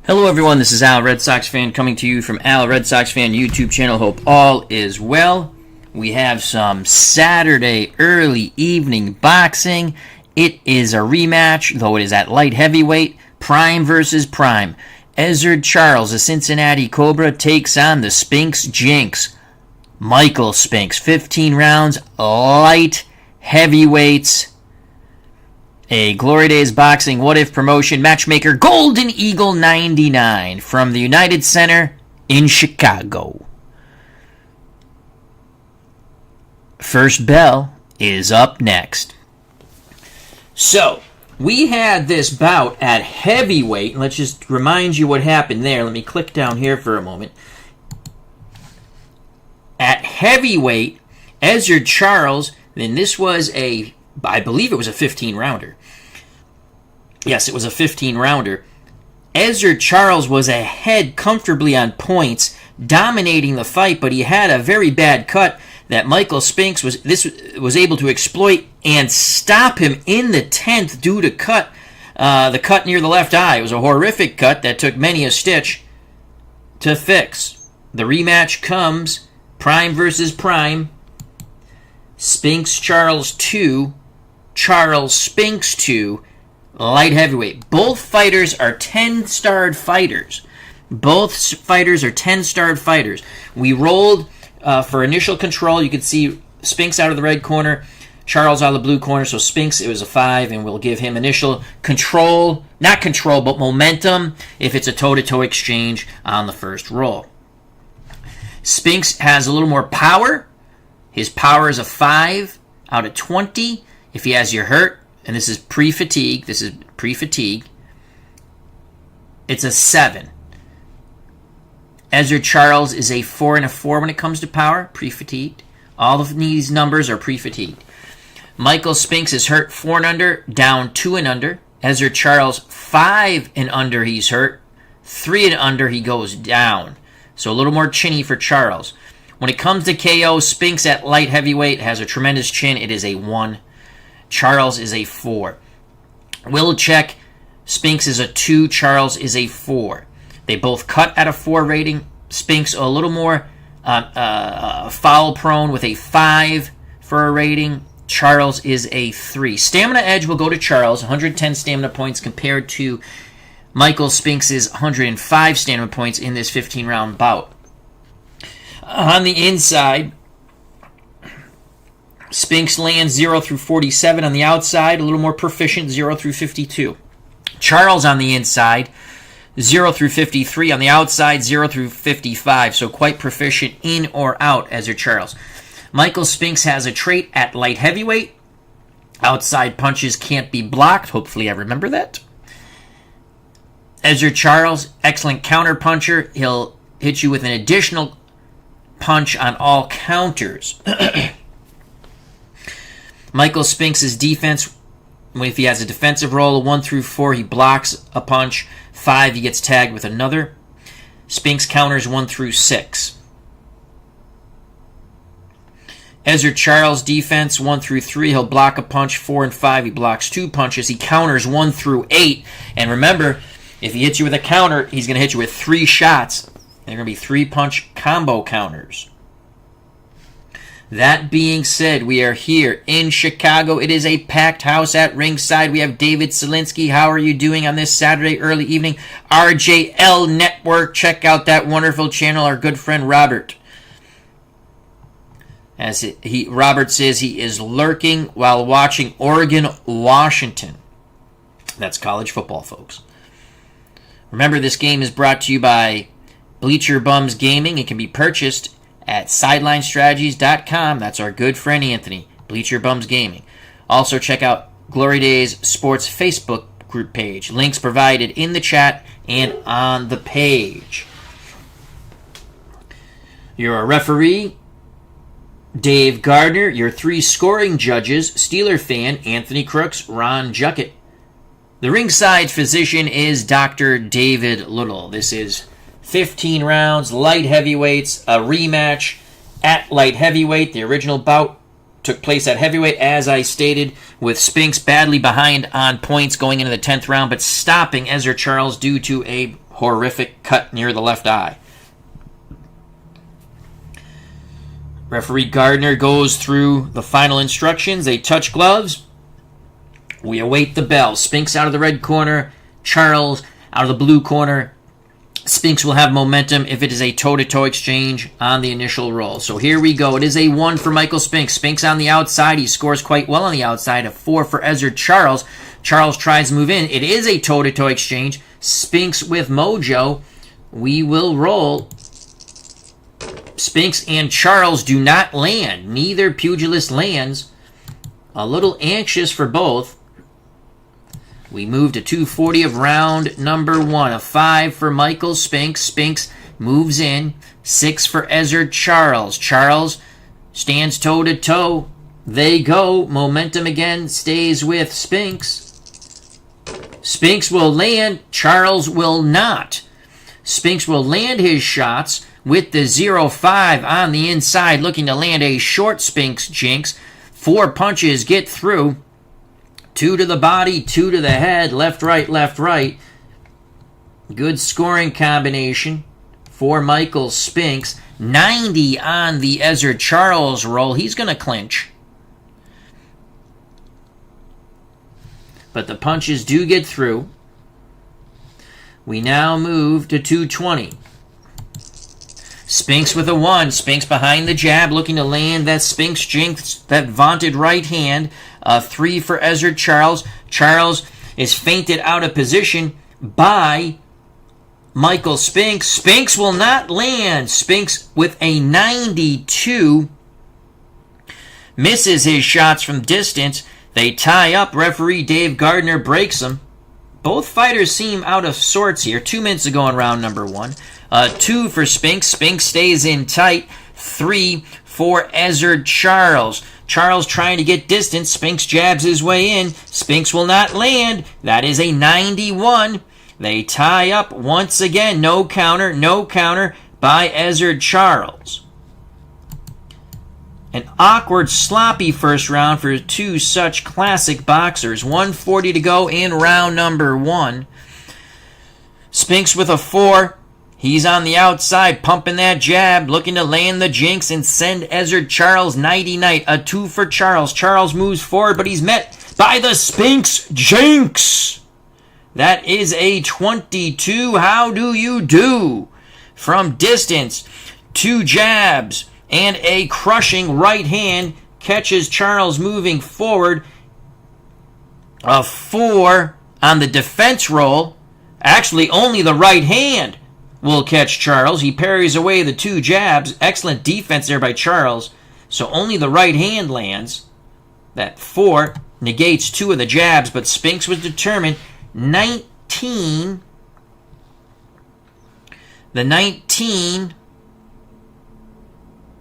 Hello everyone, this is Al, Red Sox fan, coming to you from Al, Red Sox fan YouTube channel. Hope all is well. We have some Saturday early evening boxing. It is a rematch, though it is at light heavyweight. Prime versus Prime. Ezzard Charles, the Cincinnati Cobra, takes on the Spinks Jinx. Michael Spinks, 15 rounds, light heavyweights. A Glory Days Boxing What If promotion. Matchmaker GoldenEagle99 from the United Center in Chicago. First bell is up next. So, we had this bout at heavyweight. Let's just remind you what happened there. Let me click down here for a moment. At heavyweight, Ezzard Charles, then this was I believe it was a 15-rounder. Yes, it was a 15-rounder. Ezzard Charles was ahead comfortably on points, dominating the fight, but he had a very bad cut that Michael Spinks was able to exploit and stop him in the 10th due to the cut near the left eye. It was a horrific cut that took many a stitch to fix. The rematch comes Prime versus Prime. Spinks Charles 2, Charles Spinks 2, light heavyweight. Both fighters are 10-starred fighters. Both fighters are 10-starred fighters. We rolled for initial control. You can see Spinks out of the red corner, Charles out of the blue corner. So Spinks, it was a 5, and we'll give him initial control, not control, but momentum if it's a toe-to-toe exchange on the first roll. Spinks has a little more power. His power is a 5 out of 20. If he has you hurt, and this is pre-fatigue, it's a 7. Ezzard Charles is a 4 and a 4 when it comes to power, pre-fatigued. All of these numbers are pre-fatigued. Michael Spinks is hurt 4 and under, down 2 and under. Ezzard Charles 5 and under, he's hurt. 3 and under, he goes down. So a little more chinny for Charles. When it comes to KO, Spinks at light heavyweight has a tremendous chin. It is a 1. Charles is a 4. Will check. Spinks is a 2. Charles is a 4. They both cut at a 4 rating. Spinks a little more foul prone with a 5 for a rating. Charles is a 3. Stamina edge will go to Charles. 110 stamina points compared to Michael Spinks' 105 stamina points in this 15-round bout. On the inside, Spinks lands 0 through 47. On the outside, a little more proficient, 0 through 52. Charles on the inside, 0 through 53. On the outside, 0 through 55. So quite proficient in or out, Ezzard Charles. Michael Spinks has a trait at light heavyweight. Outside punches can't be blocked. Hopefully I remember that. Ezzard Charles, excellent counter puncher. He'll hit you with an additional punch on all counters. Michael Spinks' defense, if he has a defensive roll, a 1 through 4, he blocks a punch. 5, he gets tagged with another. Spinks counters 1 through 6. Ezzard Charles' defense, 1 through 3, he'll block a punch. 4 and 5, he blocks 2 punches. He counters 1 through 8. And remember, if he hits you with a counter, he's going to hit you with 3 shots. They're going to be 3-punch combo counters. That being said, we are here in Chicago. It is a packed house at ringside. We have David Selinsky. How are you doing on this Saturday early evening? RJL Network. Check out that wonderful channel. Our good friend Robert. Robert says he is lurking while watching Oregon-Washington. That's college football, folks. Remember, this game is brought to you by Bleacher Bums Gaming. It can be purchased at SidelineStrategies.com. That's our good friend Anthony, Bleacher Bums Gaming. Also, check out Glory Days Sports Facebook group page. Links provided in the chat and on the page. You're a referee, Dave Gardner. Your 3 scoring judges, Steeler fan Anthony Crooks, Ron Juckett. The ringside physician is Dr. David Little. This is 15 rounds, light heavyweights, a rematch at light heavyweight. The original bout took place at heavyweight, as I stated, with Spinks badly behind on points going into the 10th round, but stopping Ezzard Charles due to a horrific cut near the left eye. Referee Gardner goes through the final instructions. They touch gloves. We await the bell. Spinks out of the red corner. Charles out of the blue corner. Spinks will have momentum if it is a toe-to-toe exchange on the initial roll. So here we go. It is a 1 for Michael Spinks. Spinks on the outside. He scores quite well on the outside. A 4 for Ezzard Charles. Charles tries to move in. It is a toe-to-toe exchange. Spinks with mojo. We will roll. Spinks and Charles do not land. Neither pugilist lands. A little anxious for both. We move to 240 of round number 1. A 5 for Michael Spinks. Spinks moves in. 6 for Ezzard Charles. Charles stands toe-to-toe. They go. Momentum again stays with Spinks. Spinks will land. Charles will not. Spinks will land his shots with the 0-5 on the inside, looking to land a short Spinks Jinx. 4 punches get through. 2 to the body, 2 to the head, left, right, left, right. Good scoring combination for Michael Spinks. 90 on the Ezzard Charles roll. He's going to clinch. But the punches do get through. We now move to 220. Spinks with a 1. Spinks behind the jab, looking to land that Spinks Jinx, that vaunted right hand. 3 for Ezzard Charles. Charles is feinted out of position by Michael Spinks. Spinks will not land. Spinks with a 92. Misses his shots from distance. They tie up. Referee Dave Gardner breaks them. Both fighters seem out of sorts here. 2 minutes ago in round number 1. 2 for Spinks. Spinks stays in tight. 3 for Ezzard Charles. Charles trying to get distance. Spinks jabs his way in. Spinks will not land. That is a 91. They tie up once again. No counter by Ezzard Charles. An awkward, sloppy first round for 2 such classic boxers. 140 to go in round number 1. Spinks with a 4. He's on the outside, pumping that jab, looking to land the Jinx and send Ezzard Charles nighty-night. A 2 for Charles. Charles moves forward, but he's met by the Spinks Jinx. That is a 22. How do you do? From distance, 2 jabs and a crushing right hand catches Charles moving forward. A 4 on the defense roll. Actually, only the right hand will catch Charles. He parries away the 2 jabs. Excellent defense there by Charles. So only the right hand lands. That 4 negates 2 of the jabs, but Spinks was determined. 19. The 19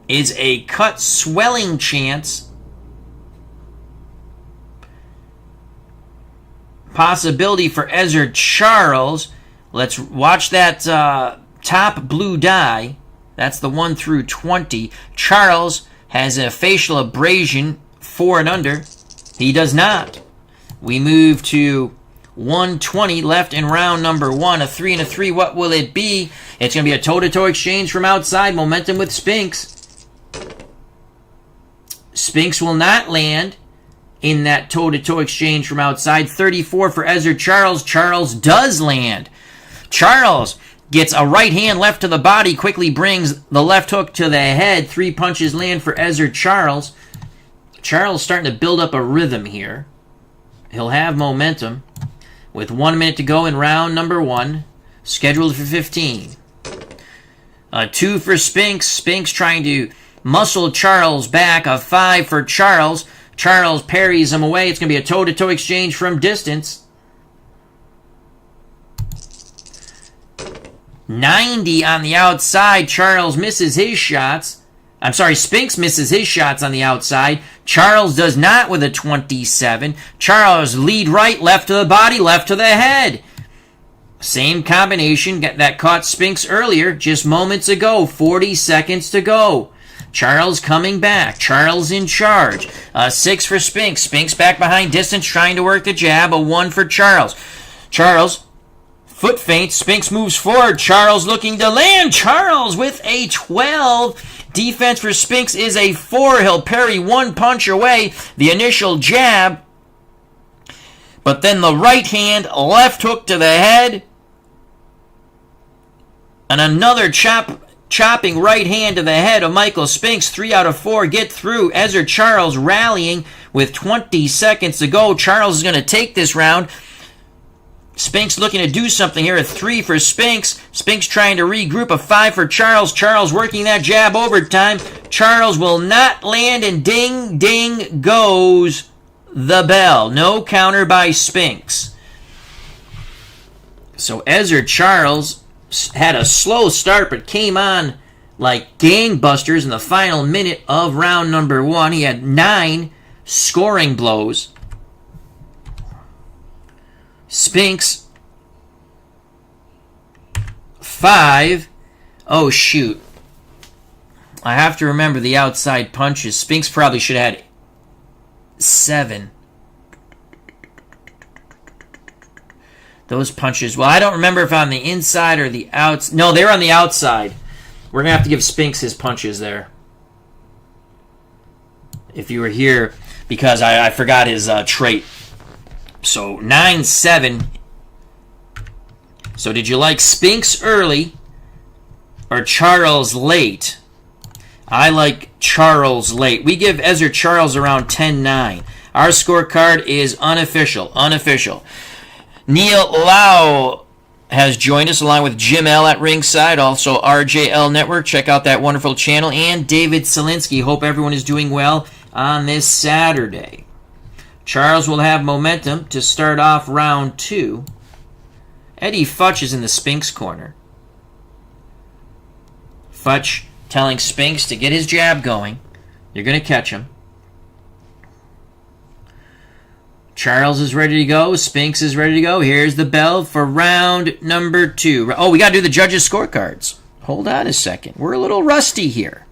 is a cut swelling chance. Possibility for Ezzard Charles. Let's watch that top blue die. That's the 1 through 20. Charles has a facial abrasion 4 and under. He does not. We move to 120 left in round number 1. A 3 and a 3. What will it be? It's going to be a toe-to-toe exchange from outside. Momentum with Spinks. Spinks will not land in that toe-to-toe exchange from outside. 34 for Ezzard Charles. Charles does land. Charles gets a right hand left to the body, quickly brings the left hook to the head. 3 punches land for Ezzard Charles. Charles starting to build up a rhythm here. He'll have momentum with 1 minute to go in round number 1, scheduled for 15. 2 for Spinks. Spinks trying to muscle Charles back. A 5 for Charles. Charles parries him away. It's going to be a toe-to-toe exchange from distance. 90 on the outside. Charles misses his shots. I'm sorry, Spinks misses his shots on the outside. Charles does not with a 27. Charles lead right, left to the body, left to the head. Same combination that caught Spinks earlier, just moments ago. 40 seconds to go. Charles coming back. Charles in charge. 6 for Spinks. Spinks back behind distance, trying to work the jab. A 1 for Charles. Charles Foot feint. Spinks moves forward. Charles looking to land. Charles with a 12. Defense for Spinks is a 4. He'll parry one punch away. The initial jab. But then the right hand, left hook to the head. And another chopping right hand to the head of Michael Spinks. 3 out of 4 get through. Ezzard Charles rallying with 20 seconds to go. Charles is going to take this round. Spinks looking to do something here. A 3 for Spinks. Spinks trying to regroup. A 5 for Charles. Charles working that jab overtime. Charles will not land, and ding, ding goes the bell. No counter by Spinks. So Ezzard Charles had a slow start, but came on like gangbusters in the final minute of round number 1. He had 9 scoring blows. Spinks 5. Oh, shoot. I have to remember the outside punches. Spinks probably should have had 7. Those punches. Well, I don't remember if on the inside or the outside. No, they were on the outside. We're going to have to give Spinks his punches there. If you were here, because I forgot his trait. So 9-7. So did you like Spinks early or Charles late? I like Charles late. We give Ezzard Charles around 10-9. Our scorecard is unofficial. Unofficial. Neil Lau has joined us along with Jim L at ringside, also RJL Network. Check out that wonderful channel. And David Selinsky. Hope everyone is doing well on this Saturday. Charles will have momentum to start off round 2. Eddie Futch is in the Spinks corner. Futch telling Spinks to get his jab going. You're going to catch him. Charles is ready to go. Spinks is ready to go. Here's the bell for round number 2. Oh, we got to do the judges' scorecards. Hold on a second. We're a little rusty here.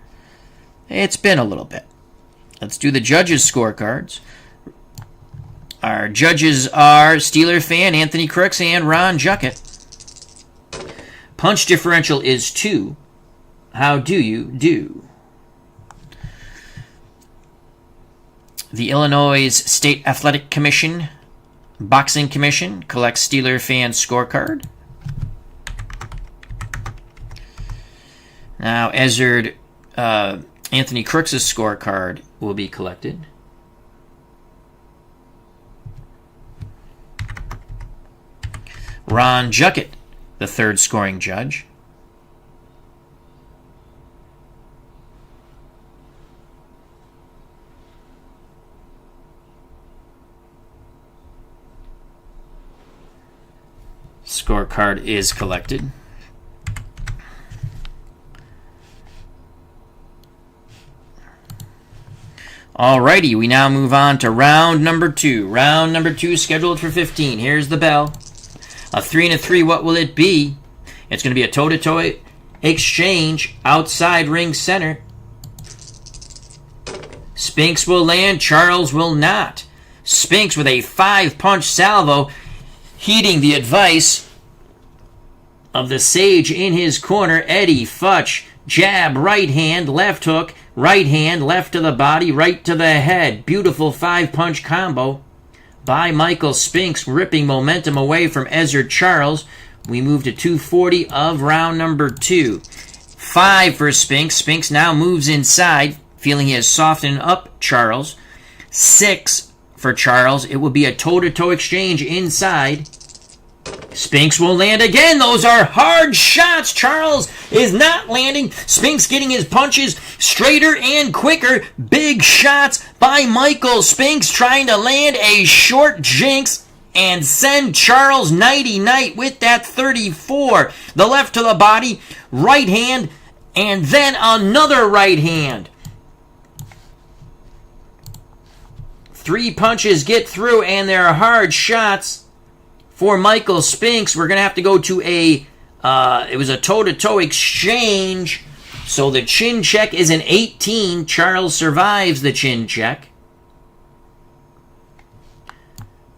It's been a little bit. Let's do the judges' scorecards. Our judges are Steeler fan Anthony Crooks and Ron Juckett. Punch differential is 2. How do you do? The Illinois State Athletic Commission, Boxing Commission, collects Steeler fan scorecard. Now, Ezzard, Anthony Crooks' scorecard will be collected. Ron Juckett, the third scoring judge. Scorecard is collected. Alrighty, we now move on to round number 2. Round number 2 scheduled for 15. Here's the bell. A 3 and a 3, what will it be? It's going to be a toe-to-toe exchange outside ring center. Spinks will land, Charles will not. Spinks with a 5-punch salvo, heeding the advice of the sage in his corner, Eddie Futch. Jab, right hand, left hook, right hand, left to the body, right to the head. Beautiful 5-punch combo by Michael Spinks, ripping momentum away from Ezzard Charles. We move to 2:40 of round number 2. 5 for Spinks. Spinks now moves inside, feeling he has softened up Charles. 6 for Charles. It will be a toe-to-toe exchange inside. Spinks will land again. Those are hard shots. Charles is not landing. Spinks getting his punches straighter and quicker. Big shots by Michael Spinks, trying to land a short Jinx and send Charles nighty-night with that 34. The left to the body, right hand, and then another right hand. 3 punches get through, and they're hard shots. For Michael Spinks, we're going to have to go to it was a toe-to-toe exchange. So the chin check is an 18. Charles survives the chin check.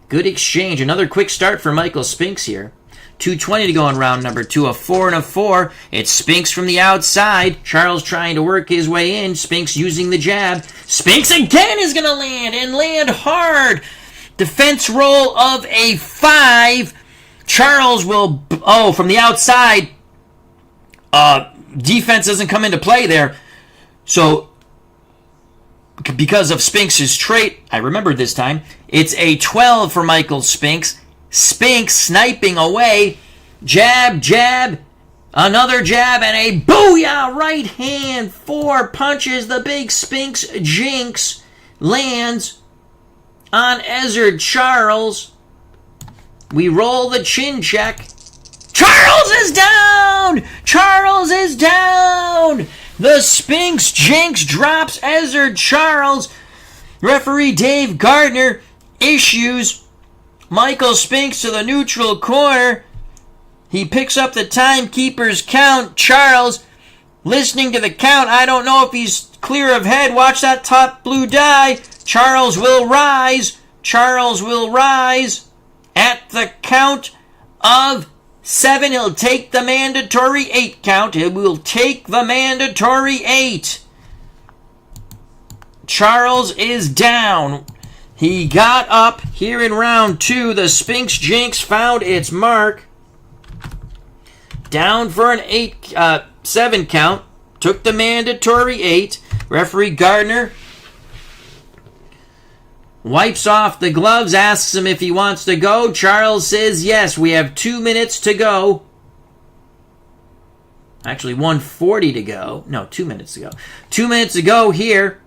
Good exchange. Another quick start for Michael Spinks here. 2:20 to go in round number 2. A 4 and a 4. It's Spinks from the outside. Charles trying to work his way in. Spinks using the jab. Spinks again is going to land and land hard. Defense roll of a 5. Charles will, from the outside. Defense doesn't come into play there. So, because of Spinks' trait, I remember this time, it's a 12 for Michael Spinks. Spinks sniping away. Jab, jab, another jab, and a booyah right hand. 4 punches. The big Spinks Jinx lands on Ezzard Charles. We roll the chin check. Charles is down! Charles is down! The Spinks Jinx drops Ezzard Charles. Referee Dave Gardner issues Michael Spinks to the neutral corner. He picks up the timekeeper's count. Charles, listening to the count, I don't know if he's clear of head. Watch that top blue die. Charles will rise. Charles will rise. At the count of 7, he'll take the mandatory 8 count. He will take the mandatory 8. Charles is down. He got up here in round 2. The Spinks Jinx found its mark. Down for an 7 count. Took the mandatory 8. Referee Gardner wipes off the gloves, asks him if he wants to go. Charles says yes. We have 2 minutes to go. Actually, 1:40 to go. No, 2 minutes to go. 2 minutes to go here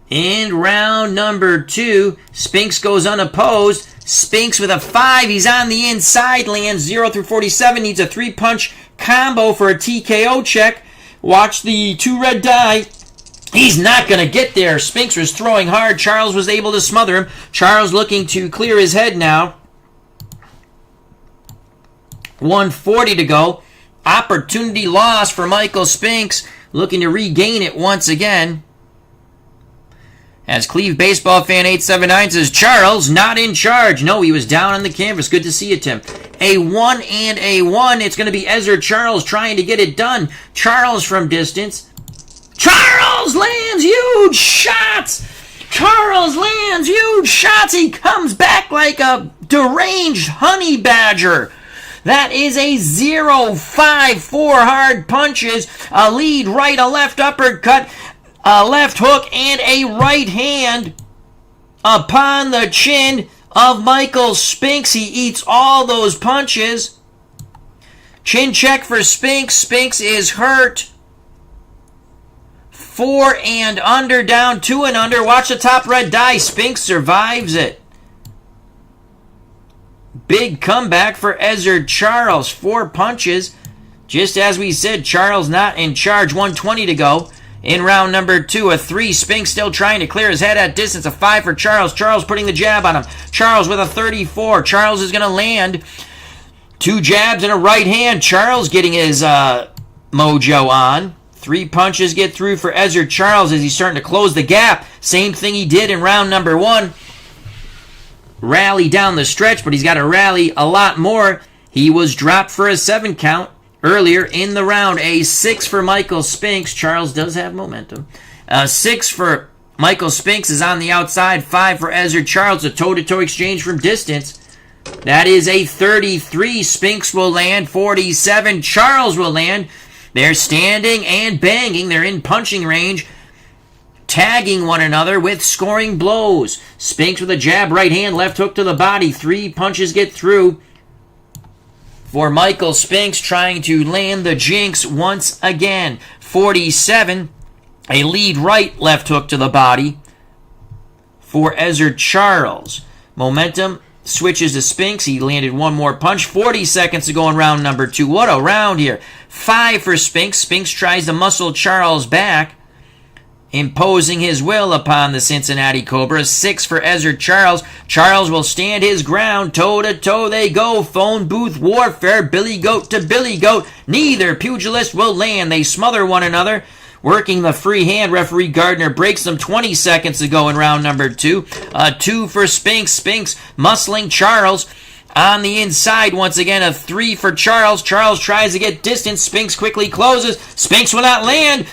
in round number 2. Spinks goes unopposed. Spinks with a 5. He's on the inside. Lands 0 through 47. Needs a 3-punch combo for a TKO check. Watch the 2 red die. He's not going to get there. Spinks was throwing hard. Charles was able to smother him. Charles looking to clear his head now. 1:40 to go. Opportunity lost for Michael Spinks. Looking to regain it once again. As Cleve Baseball Fan 879 says, Charles not in charge. No, he was down on the canvas. Good to see you, Tim. A 1 and a 1. It's going to be Ezzard Charles trying to get it done. Charles from distance. Charles lands huge shots. Charles lands huge shots. He comes back like a deranged honey badger. That is a 0-5. 4 hard punches. A lead right, a left uppercut, a left hook, and a right hand upon the chin of Michael Spinks. He eats all those punches. Chin check for Spinks. Spinks is hurt. 4 and under, down 2 and under. Watch the top red die. Spinks survives it. Big comeback for Ezzard Charles. 4 punches. Just as we said, Charles not in charge. 1:20 to go in round number 2. A 3. Spinks still trying to clear his head at distance. A 5 for Charles. Charles putting the jab on him. Charles with a 34. Charles is going to land 2 jabs and a right hand. Charles getting his mojo on. 3 punches get through for Ezzard Charles as he's starting to close the gap. Same thing he did in round number 1. Rally down the stretch, but he's got to rally a lot more. He was dropped for a 7 count earlier in the round. A 6 for Michael Spinks. Charles does have momentum. 6 for Michael Spinks is on the outside. 5 for Ezzard Charles. A toe-to-toe exchange from distance. That is a 33. Spinks will land. 47. Charles will land. They're standing and banging. They're in punching range, tagging one another with scoring blows. Spinks with a jab, right hand, left hook to the body. 3 punches get through for Michael Spinks, trying to land the Jinx once again. 47, a lead right, left hook to the body for Ezzard Charles. Momentum switches to Spinks. He landed 1 more punch. 40 seconds to go in round number 2. What a round here. 5 for Spinks. Spinks tries to muscle Charles back, imposing his will upon the Cincinnati Cobra. 6 for Ezzard Charles. Charles will stand his ground. Toe-to-toe they go. Phone booth warfare. Billy Goat to Billy Goat. Neither pugilist will land. They smother one another. Working the free hand, referee Gardner breaks them. 20 seconds to go in round number 2. 2 for Spinks. Spinks muscling Charles. on the inside. Once again, a 3 for Charles. Charles tries to get distance. Spinks quickly closes. Spinks will not land.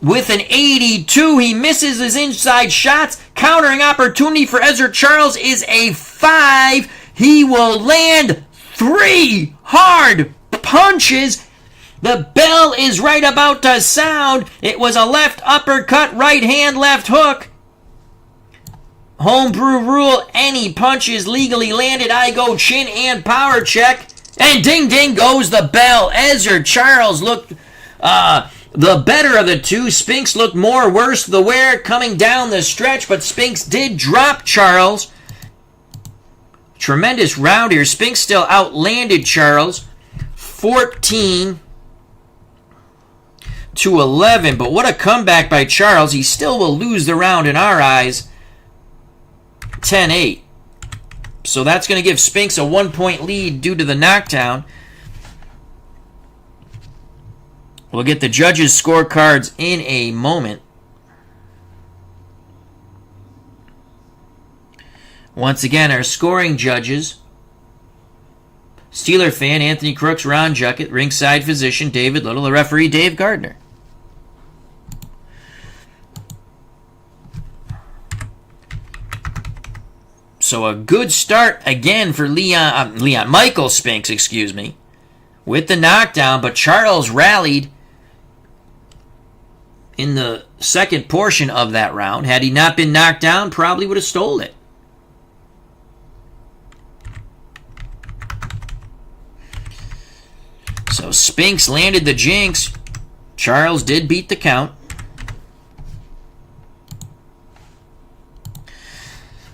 With an 82, he misses his inside shots. Countering opportunity for Ezzard Charles is a 5. He will land 3 hard punches. The bell is right about to sound. It was a left uppercut, right hand, left hook. Homebrew rule, any punches legally landed. I go chin and power check. And ding ding goes the bell. Ezzard Charles looked the better of the two. Spinks looked more worse the wear coming down the stretch, but Spinks did drop Charles. Tremendous round here. Spinks still outlanded Charles 14-11, but what a comeback by Charles. He still will lose the round in our eyes 10-8. So that's going to give Spinks a 1-point lead due to the knockdown. We'll get the judges' scorecards in a moment. Once again, our scoring judges: Steeler fan Anthony Crooks, Ron Juckett, ringside physician David Little, the referee Dave Gardner. So a good start again for Michael Spinks, with the knockdown, but Charles rallied in the second portion of that round. Had he not been knocked down, probably would have stole it. So Spinks landed the Jinx. Charles did beat the count.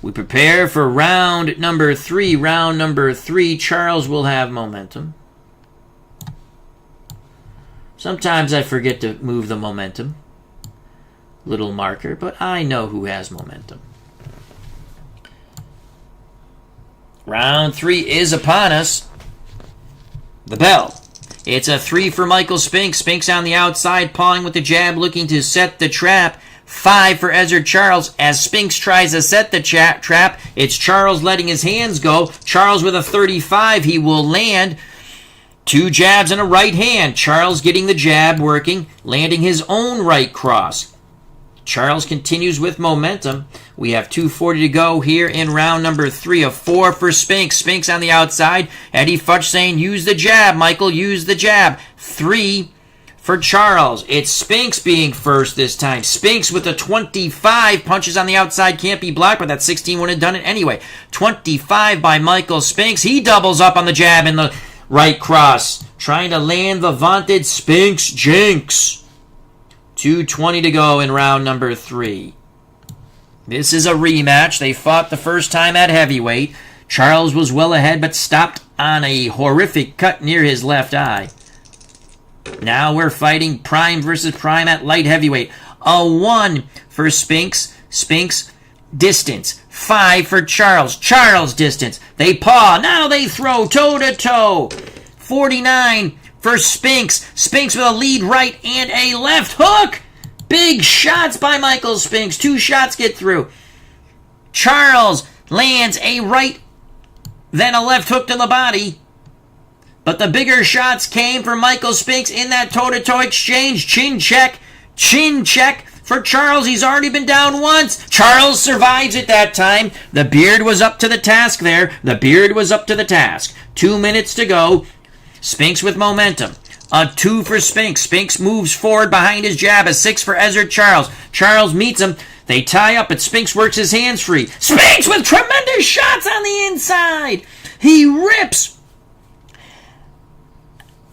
We prepare for round number 3. Round number 3, Charles will have momentum. Sometimes I forget to move the momentum little marker, but I know who has momentum. Round 3 is upon us. The bell. It's a 3 for Michael Spinks. Spinks on the outside, pawing with the jab, looking to set the trap. 5 for Ezzard Charles. As Spinks tries to set the trap, it's Charles letting his hands go. Charles with a 35. He will land. 2 jabs and a right hand. Charles getting the jab working, landing his own right cross. Charles continues with momentum. We have 2:40 to go here in round number 3. A 4 for Spinks. Spinks on the outside. Eddie Futch saying, use the jab, Michael, use the jab. 3 for Charles. It's Spinks being first this time. Spinks with a 25. Punches on the outside, can't be blocked, but that 16 would have done it anyway. 25 by Michael Spinks. He doubles up on the jab and the right cross, trying to land the vaunted Spinks Jinx. 2:20 to go in round number 3. This is a rematch. They fought the first time at heavyweight. Charles was well ahead, but stopped on a horrific cut near his left eye. Now we're fighting Prime versus Prime at light heavyweight. A 1 for Spinks. Spinks, distance. 5 for Charles. Charles, distance. They paw. Now they throw toe-to-toe. 49 for Spinks. Spinks with a lead right and a left hook. Big shots by Michael Spinks. 2 shots get through. Charles lands a right, then a left hook to the body. But the bigger shots came for Michael Spinks in that toe-to-toe exchange. Chin check for Charles. He's already been down once. Charles survives it that time. The beard was up to the task there. 2 minutes to go. Spinks with momentum. A 2 for Spinks. Spinks moves forward behind his jab. A 6 for Ezzard Charles. Charles meets him. They tie up, but Spinks works his hands free. Spinks with tremendous shots on the inside. He rips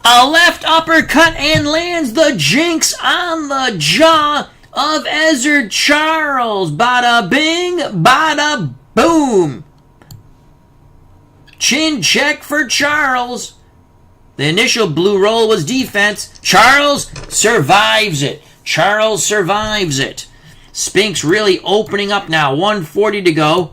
a left uppercut and lands the Jinx on the jaw of Ezzard Charles. Bada bing, bada boom. Chin check for Charles. The initial blue roll was defense. Charles survives it. Spinks really opening up now. 1:40 to go.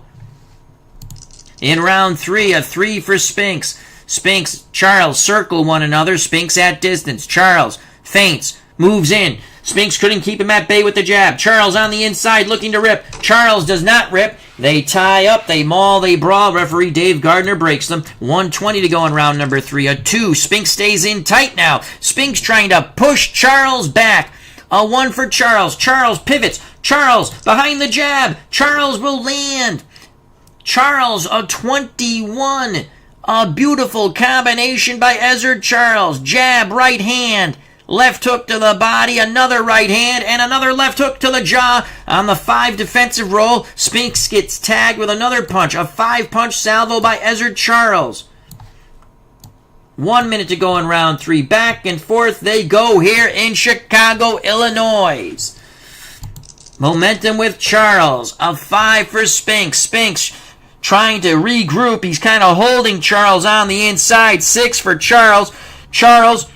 In round 3, a 3 for Spinks. Spinks, Charles circle one another. Spinks at distance. Charles feints, moves in. Spinks couldn't keep him at bay with the jab. Charles on the inside looking to rip. Charles does not rip. They tie up, they maul, they brawl. Referee Dave Gardner breaks them. 1:20 to go in round number 3. A 2. Spinks stays in tight now. Spinks trying to push Charles back. A 1 for Charles. Charles pivots. Charles behind the jab. Charles will land. Charles, a 21. A beautiful combination by Ezzard Charles. Jab, right hand. Left hook to the body, another right hand, and another left hook to the jaw. On the 5 defensive roll, Spinks gets tagged with another punch. A 5-punch salvo by Ezzard Charles. 1 minute to go in round 3. Back and forth they go here in Chicago, Illinois. Momentum with Charles. A 5 for Spinks. Spinks trying to regroup. He's kind of holding Charles on the inside. 6 for Charles. Charles,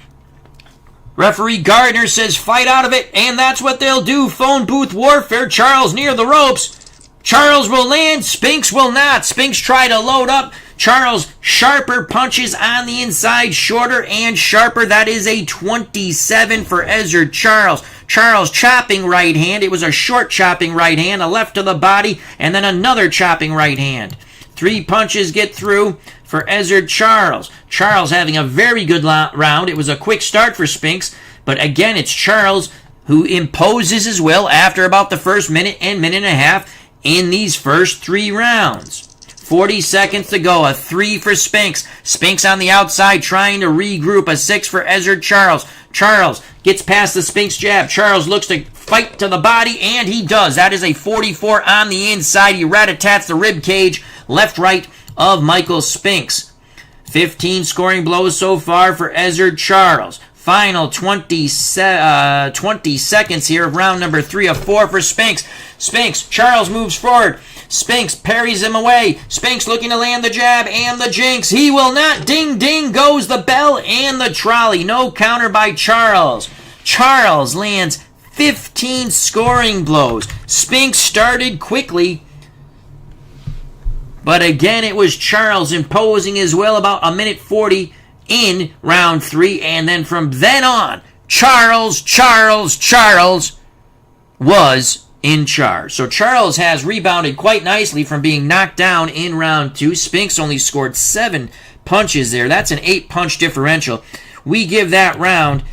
referee Gardner says fight out of it, and that's what they'll do. Phone booth warfare. Charles near the ropes. Charles will land. Spinks will not. Spinks try to load up. Charles, sharper punches on the inside, shorter and sharper. That is a 27 for Ezzard Charles. Charles chopping right hand. It was a short chopping right hand, a left to the body, and then another chopping right hand. 3 punches get through for Ezzard Charles. Charles having a very good round. It was a quick start for Spinks, but again, it's Charles who imposes his will after about the first minute and minute and a half in these first 3 rounds. 40 seconds to go. A 3 for Spinks. Spinks on the outside trying to regroup. A 6 for Ezzard Charles. Charles gets past the Spinks jab. Charles looks to fight to the body, and he does. That is a 44 on the inside. He rat-a-tats the rib cage. Left-right of Michael Spinks. 15 scoring blows so far for Ezzard Charles. Final 20 seconds here of round number 3. A 4 for Spinks. Spinks, Charles moves forward. Spinks parries him away. Spinks looking to land the jab and the Jinx. He will not. Ding, ding goes the bell and the trolley. No counter by Charles. Charles lands 15 scoring blows. Spinks started quickly, but again, it was Charles imposing his will about a minute 40 in round 3. And then from then on, Charles was in charge. So Charles has rebounded quite nicely from being knocked down in round 2. Spinks only scored 7 punches there. That's an 8-punch differential. We give that round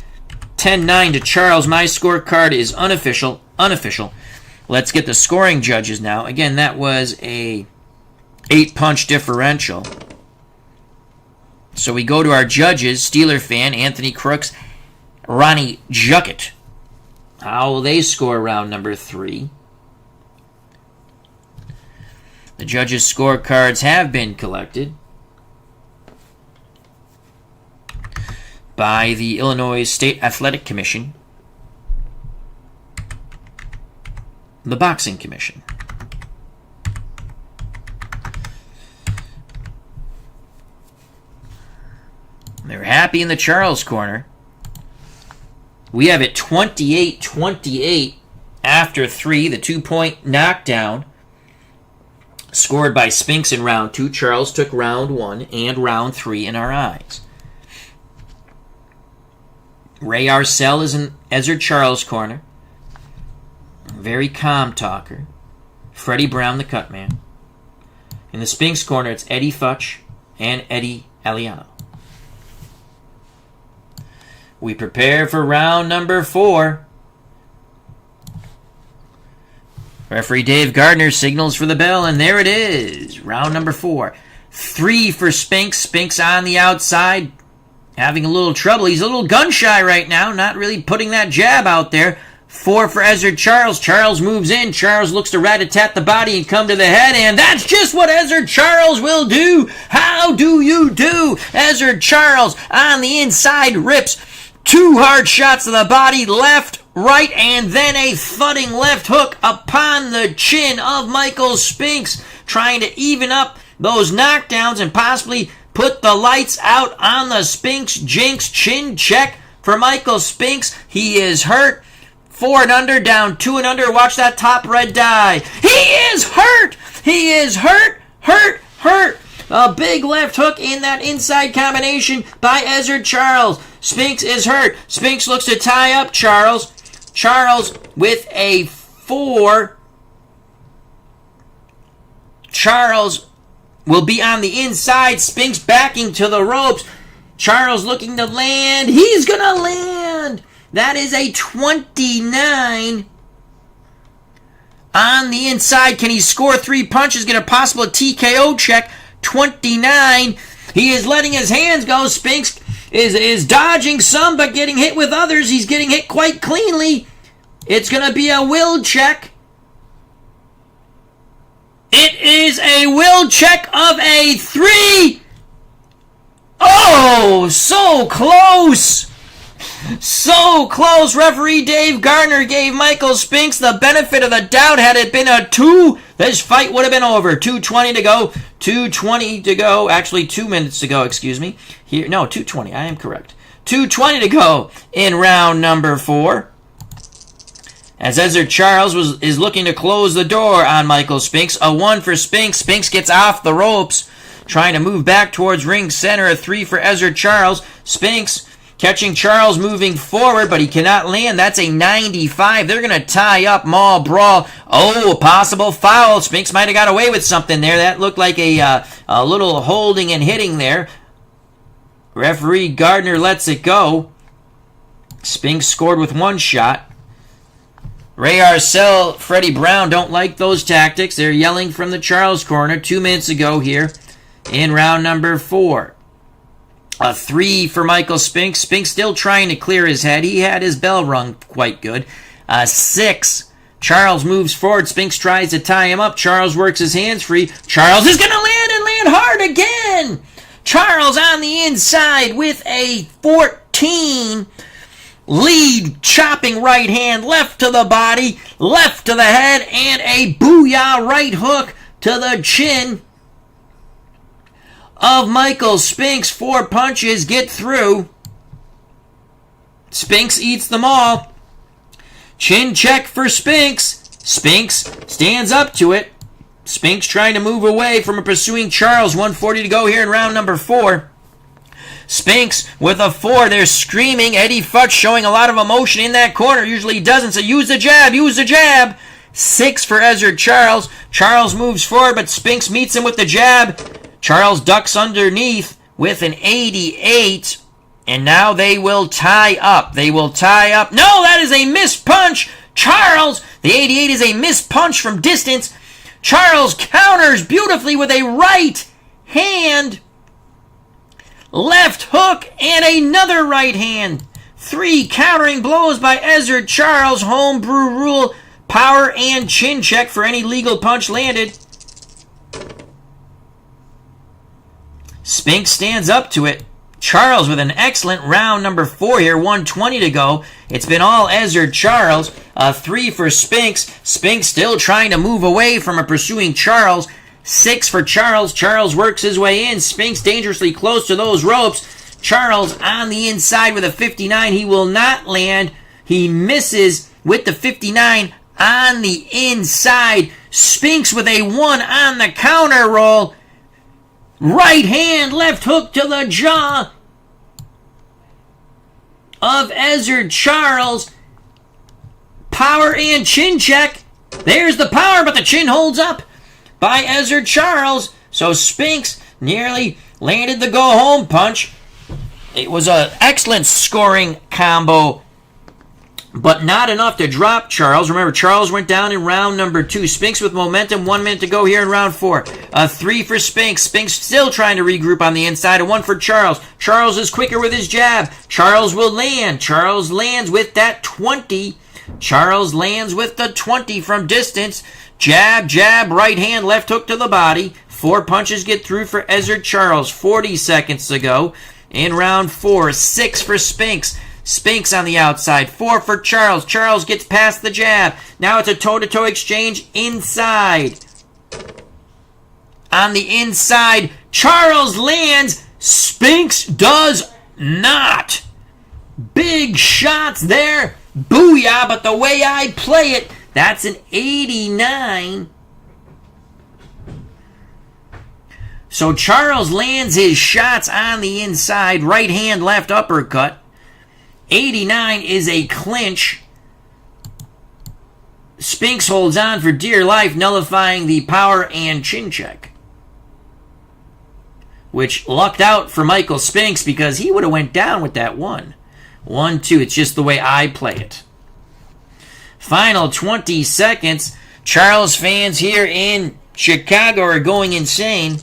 10-9 to Charles. My scorecard is unofficial. Let's get the scoring judges now. Again, that was a 8-punch differential. So we go to our judges. Steeler fan, Anthony Crooks, Ronnie Juckett. How will they score round number 3? The judges' scorecards have been collected by the Illinois State Athletic Commission, the Boxing Commission. They're happy in the Charles corner. We have it 28-28 after 3. The 2-point knockdown scored by Spinks in round 2. Charles took round 1 and round 3 in our eyes. Ray Arcel is in Ezzard Charles' corner. Very calm talker. Freddie Brown, the cut man. In the Spinks corner, it's Eddie Futch and Eddie Aliano. We prepare for round number 4. Referee Dave Gardner signals for the bell, and there it is. Round number 4. 3 for Spinks. Spinks on the outside, having a little trouble. He's a little gun-shy right now, not really putting that jab out there. 4 for Ezzard Charles. Charles moves in. Charles looks to rat-a-tat the body and come to the head, and that's just what Ezzard Charles will do. How do you do? Ezzard Charles on the inside rips 2 hard shots to the body, left, right, and then a thudding left hook upon the chin of Michael Spinks, trying to even up those knockdowns and possibly put the lights out on the Spinks Jinx. Chin check for Michael Spinks. He is hurt. 4 and under, down 2 and under. Watch that top red die. He is hurt. He is hurt. A big left hook in that inside combination by Ezzard Charles. Spinks is hurt. Spinks looks to tie up Charles. Charles with a 4. Charles will be on the inside. Spinks backing to the ropes. Charles looking to land. He's going to land. That is a 29 on the inside. Can he score 3 punches? Get a possible TKO check. 29. He is letting his hands go. Spinks is dodging some, but getting hit with others. He's getting hit quite cleanly. It's going to be a will check. It is a will check of a 3. Oh, so close. So close. Referee Dave Gardner gave Michael Spinks the benefit of the doubt. Had it been a 2, this fight would have been over. 2:20 to go. 2:20 to go. Actually, 2 minutes to go, excuse me. Here, no, 2:20. I am correct. 2:20 to go in round number 4. As Ezzard Charles is looking to close the door on Michael Spinks. A 1 for Spinks. Spinks gets off the ropes, trying to move back towards ring center. A 3 for Ezzard Charles. Spinks catching Charles moving forward, but he cannot land. That's a 95. They're going to tie up, maul, brawl. Oh, a possible foul. Spinks might have got away with something there. That looked like a little holding and hitting there. Referee Gardner lets it go. Spinks scored with 1 shot. Ray Arcel, Freddie Brown don't like those tactics. They're yelling from the Charles corner 2 minutes ago here in round number 4. A 3 for Michael Spinks. Spinks still trying to clear his head. He had his bell rung quite good. 6. Charles moves forward. Spinks tries to tie him up. Charles works his hands free. Charles is going to land and land hard again. Charles on the inside with a 14. Lead chopping right hand, left to the body, left to the head, and a booyah right hook to the chin of Michael Spinks. 4 punches get through. Spinks eats them all. Chin check for Spinks. Spinks stands up to it. Spinks trying to move away from a pursuing Charles. 1:40 to go here in round number 4. Spinks with a 4. They're screaming. Eddie Futch showing a lot of emotion in that corner. Usually he doesn't, so use the jab, use the jab. 6 for Ezzard Charles. Charles moves forward, but Spinks meets him with the jab. Charles ducks underneath with an 88. And now they will tie up. They will tie up. No, that is a missed punch. Charles, the 88 is a missed punch from distance. Charles counters beautifully with a right hand. Left hook and another right hand. 3 countering blows by Ezzard Charles. Homebrew rule. Power and chin check for any legal punch landed. Spinks stands up to it. Charles with an excellent round number 4 here. 1:20 to go. It's been all Ezzard Charles. A 3 for Spinks. Spinks still trying to move away from a pursuing Charles. 6 for Charles. Charles works his way in. Spinks dangerously close to those ropes. Charles on the inside with a 59. He will not land. He misses with the 59 on the inside. Spinks with a 1 on the counter roll. Right hand, left hook to the jaw of Ezzard Charles. Power and chin check. There's the power, but the chin holds up by Ezzard Charles. So Spinks nearly landed the go-home punch. It was an excellent scoring combo, but not enough to drop Charles. Remember, Charles went down in round number 2. Spinks with momentum. 1 minute to go here in round 4. A 3 for Spinks. Spinks still trying to regroup on the inside. A 1 for Charles. Charles is quicker with his jab. Charles will land. Charles lands with that 20. Charles lands with the 20 from distance. Jab, jab, right hand, left hook to the body. 4 punches get through for Ezzard Charles. 40 seconds to go in round 4. 6 for Spinks. Spinks on the outside. 4 for Charles. Charles gets past the jab. Now it's a toe-to-toe exchange inside. On the inside, Charles lands. Spinks does not. Big shots there. Booyah, but the way I play it, that's an 89. So Charles lands his shots on the inside. Right hand, left uppercut. 89 is a clinch. Spinks Spinks holds on for dear life, nullifying the power and chin check, which lucked out for Michael Spinks because he would have went down with that 1. 1-2. It's just the way I play it. Final 20 seconds. Charles fans here in Chicago are going insane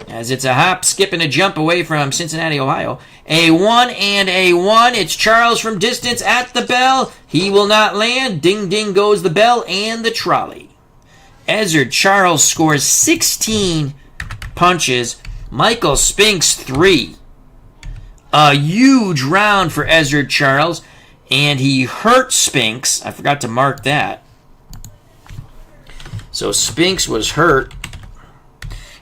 as it's a hop, skip, and a jump away from Cincinnati, Ohio. A 1 and a 1. It's Charles from distance at the bell. He will not land. Ding, ding goes the bell and the trolley. Ezzard Charles scores 16 punches. Michael Spinks 3. A huge round for Ezzard Charles, and he hurt Spinks. I forgot to mark that. So Spinks was hurt.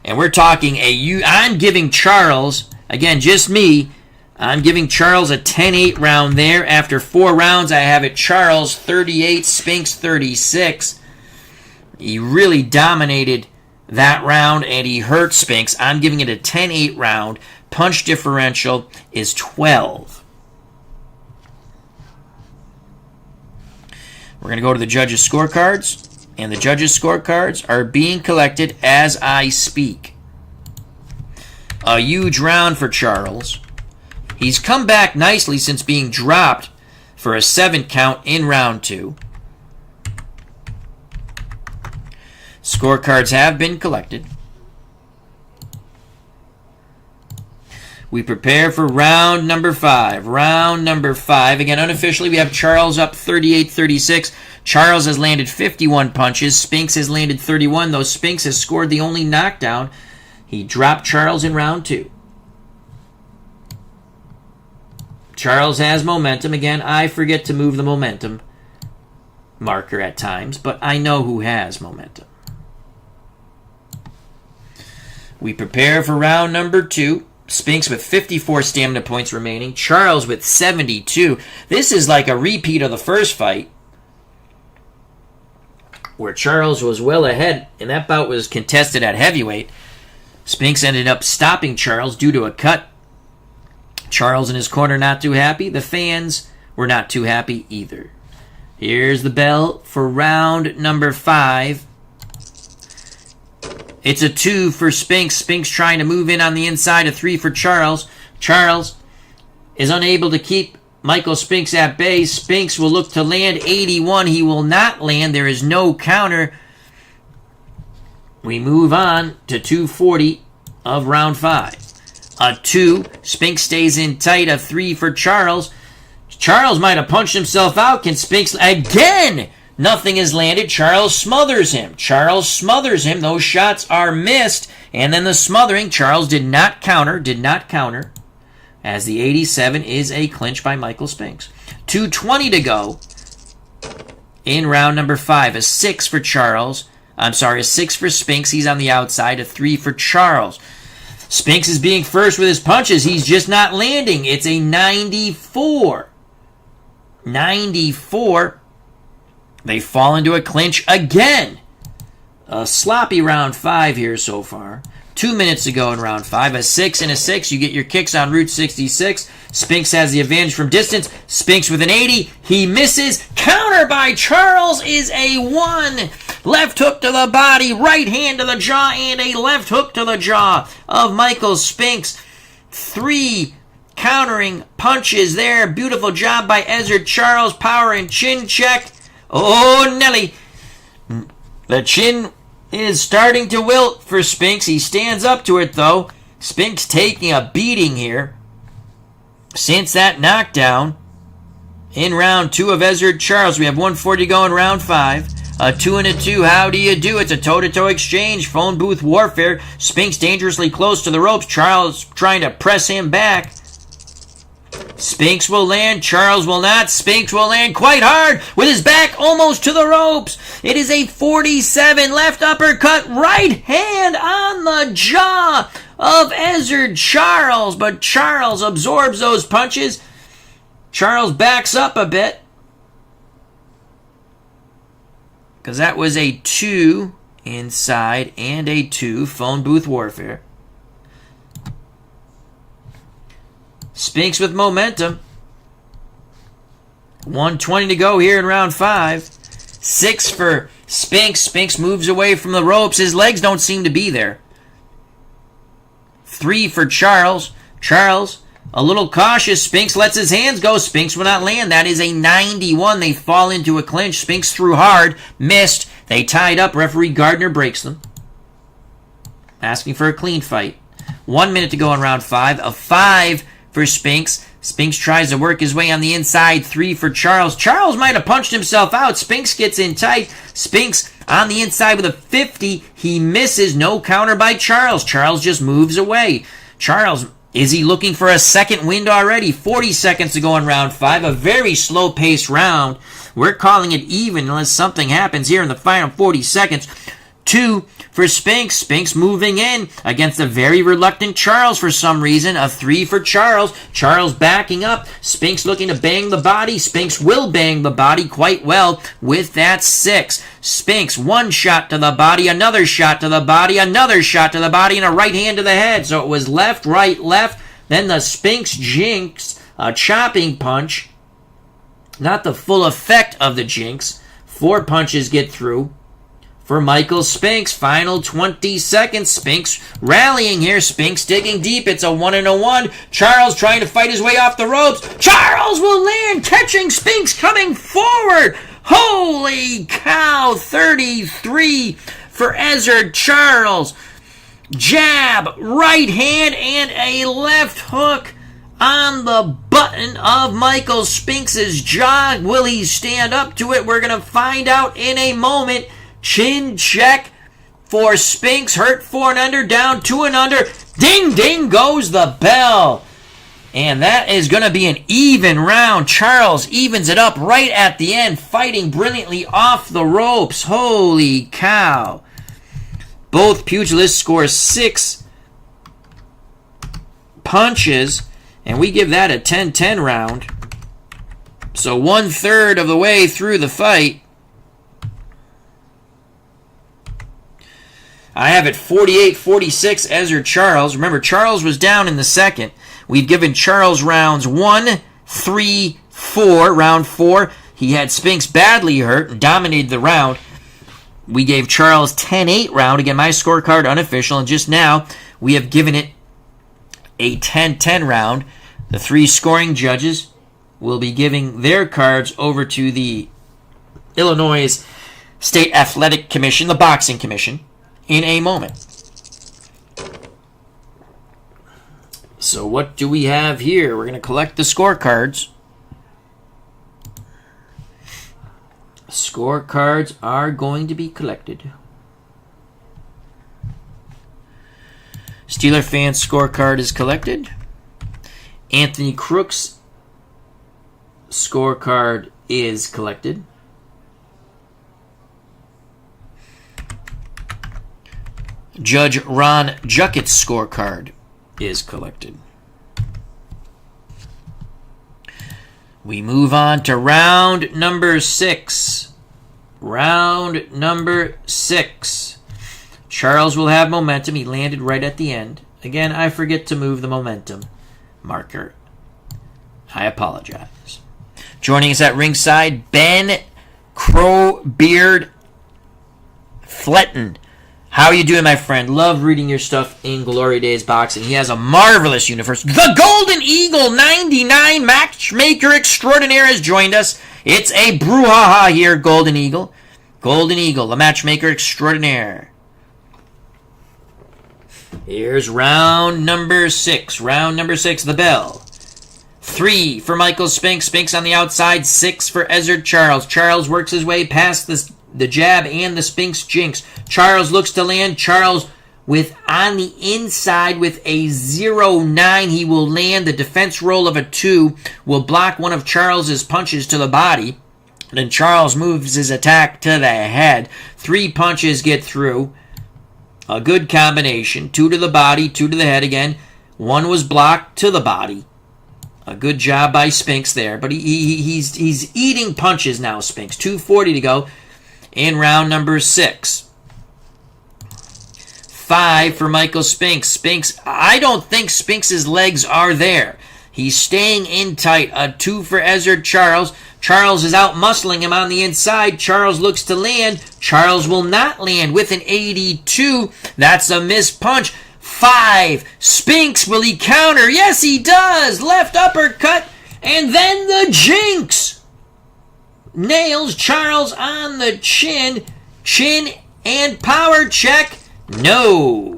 And we're talking I'm giving Charles, again, just me, I'm giving Charles a 10-8 round there. After 4 rounds, I have it Charles 38, Spinks 36. He really dominated that round, and he hurt Spinks. I'm giving it a 10-8 round. Punch differential is 12. We're going to go to the judges' scorecards. And the judges' scorecards are being collected as I speak. A huge round for Charles. He's come back nicely since being dropped for a 7 count in round 2. Scorecards have been collected. We prepare for round number 5. Round number 5. Again, unofficially, we have Charles up 38-36. Charles has landed 51 punches. Spinks has landed 31, though Spinks has scored the only knockdown. He dropped Charles in round 2. Charles has momentum. Again, I forget to move the momentum marker at times, but I know who has momentum. We prepare for round number 2. Spinks with 54 stamina points remaining. Charles with 72. This is like a repeat of the first fight, where Charles was well ahead, and that bout was contested at heavyweight. Spinks ended up stopping Charles due to a cut. Charles in his corner not too happy. The fans were not too happy either. Here's the bell for round number 5. It's a 2 for Spinks. Spinks trying to move in on the inside. A 3 for Charles. Charles is unable to keep Michael Spinks at bay. Spinks will look to land 81. He will not land. There is no counter. We move on to 240 of round 5. A 2. Spinks stays in tight. A 3 for Charles. Charles might have punched himself out. Can Spinks again? Nothing is landed. Charles smothers him. Charles smothers him. Those shots are missed. And then the smothering. Charles did not counter. As the 87 is a clinch by Michael Spinks. 2:20 to go in round number 5. A 6 for Charles. A 6 for Spinks. He's on the outside. A 3 for Charles. Spinks is being first with his punches. He's just not landing. It's a 94. 94. They fall into a clinch again. A sloppy round 5 here so far. 2 minutes to go in round 5. A 6 and a 6. You get your kicks on Route 66. Spinks has the advantage from distance. Spinks with an 80. He misses. Counter by Charles is a 1. Left hook to the body. Right hand to the jaw. And a left hook to the jaw of Michael Spinks. 3 countering punches there. Beautiful job by Ezzard Charles. Power and chin check. Oh, Nelly. The chin is starting to wilt for Spinks. He stands up to it, though. Spinks taking a beating here since that knockdown in round 2 of Ezzard Charles. We have 140 to go in round 5. A 2 and a 2. How do you do? It's a toe-to-toe exchange. Phone booth warfare. Spinks dangerously close to the ropes. Charles trying to press him back. Spinks will land. Charles will not. Spinks will land quite hard with his back almost to the ropes. It is a 47 left uppercut. Right hand on the jaw of Ezzard Charles. But Charles absorbs those punches. Charles backs up a bit, because that was a 2 inside and a 2. Phone booth warfare. Spinks with momentum. 1:20 to go here in round 5. 6 for Spinks. Spinks moves away from the ropes. His legs don't seem to be there. 3 for Charles. Charles, a little cautious. Spinks lets his hands go. Spinks will not land. That is a 91. They fall into a clinch. Spinks threw hard. Missed. They tied up. Referee Gardner breaks them. Asking for a clean fight. 1 minute to go in round 5. A 5 for Spinks. Spinks tries to work his way on the inside. 3 for Charles. Charles might have punched himself out. Spinks gets in tight. Spinks on the inside with a 50. He misses. No counter by Charles. Charles just moves away. Charles, is he looking for a second wind already? 40 seconds to go in round 5. A very slow-paced round. We're calling it even unless something happens here in the final 40 seconds. 2 for Spinks. Spinks moving in against a very reluctant Charles for some reason. A 3 for Charles. Charles backing up. Spinks looking to bang the body. Spinks will bang the body quite well with that 6. Spinks, 1 shot to the body, another shot to the body, another shot to the body, and a right hand to the head. So it was left, right, left. Then the Spinks Jinx, a chopping punch. Not the full effect of the Jinx. 4 punches get through. For Michael Spinks, final 20 seconds. Spinks rallying here. Spinks digging deep. It's a 1-1. Charles trying to fight his way off the ropes. Charles will land, catching Spinks coming forward. Holy cow, 33 for Ezzard. Charles, jab, right hand, and a left hook on the button of Michael Spinks' jaw. Will he stand up to it? We're going to find out in a moment. Chin check for Spinks. Hurt 4 and under, down 2 and under. Ding, ding goes the bell. And that is going to be an even round. Charles evens it up right at the end, fighting brilliantly off the ropes. Holy cow. Both pugilists score 6 punches, and we give that a 10-10 round. So 1/3 of the way through the fight. I have it 48-46 Ezzard Charles. Remember, Charles was down in the second. We've given Charles rounds 1, 3, 4. Round 4, he had Spinks badly hurt and dominated the round. We gave Charles 10-8 round. Again, my scorecard unofficial. And just now, we have given it a 10-10 round. The 3 scoring judges will be giving their cards over to the Illinois State Athletic Commission, the Boxing Commission, in a moment. So what do we have here? We're going to collect the scorecards. Scorecards are going to be collected. Steeler fan scorecard is collected. Anthony Crook's scorecard is collected. Judge Ron Juckett's scorecard is collected. We move on to round number 6. Round number 6. Charles will have momentum. He landed right at the end. Again, I forget to move the momentum marker. I apologize. Joining us at ringside, Ben Crowbeard Fletton. How are you doing, my friend? Love reading your stuff in Glory Days Boxing. He has a marvelous universe. The GoldenEagle99 Matchmaker Extraordinaire has joined us. It's a brouhaha here, Golden Eagle. Golden Eagle, the Matchmaker Extraordinaire. Here's round number 6. Round number 6, the bell. 3 for Michael Spinks. Spinks on the outside. 6 for Ezzard Charles. Charles works his way past the jab and the Spinks Jinx. Charles looks to land. Charles with on the inside with a 0-9. He will land. The defense roll of a 2 will block one of Charles's punches to the body. Then Charles moves his attack to the head. 3 punches get through. A good combination. 2 to the body, 2 to the head again. 1 was blocked to the body. A good job by Spinks there. But he's eating punches now, Spinks. 2:40 to go in round number 6. 5 for Michael Spinks. Spinks, I don't think Spinks' legs are there. He's staying in tight. A 2 for Ezzard Charles. Charles is out muscling him on the inside. Charles looks to land. Charles will not land with an 82. That's a missed punch. 5. Spinks, will he counter? Yes, he does. Left uppercut. And then the Jinx nails Charles on the chin. Chin and power check. No.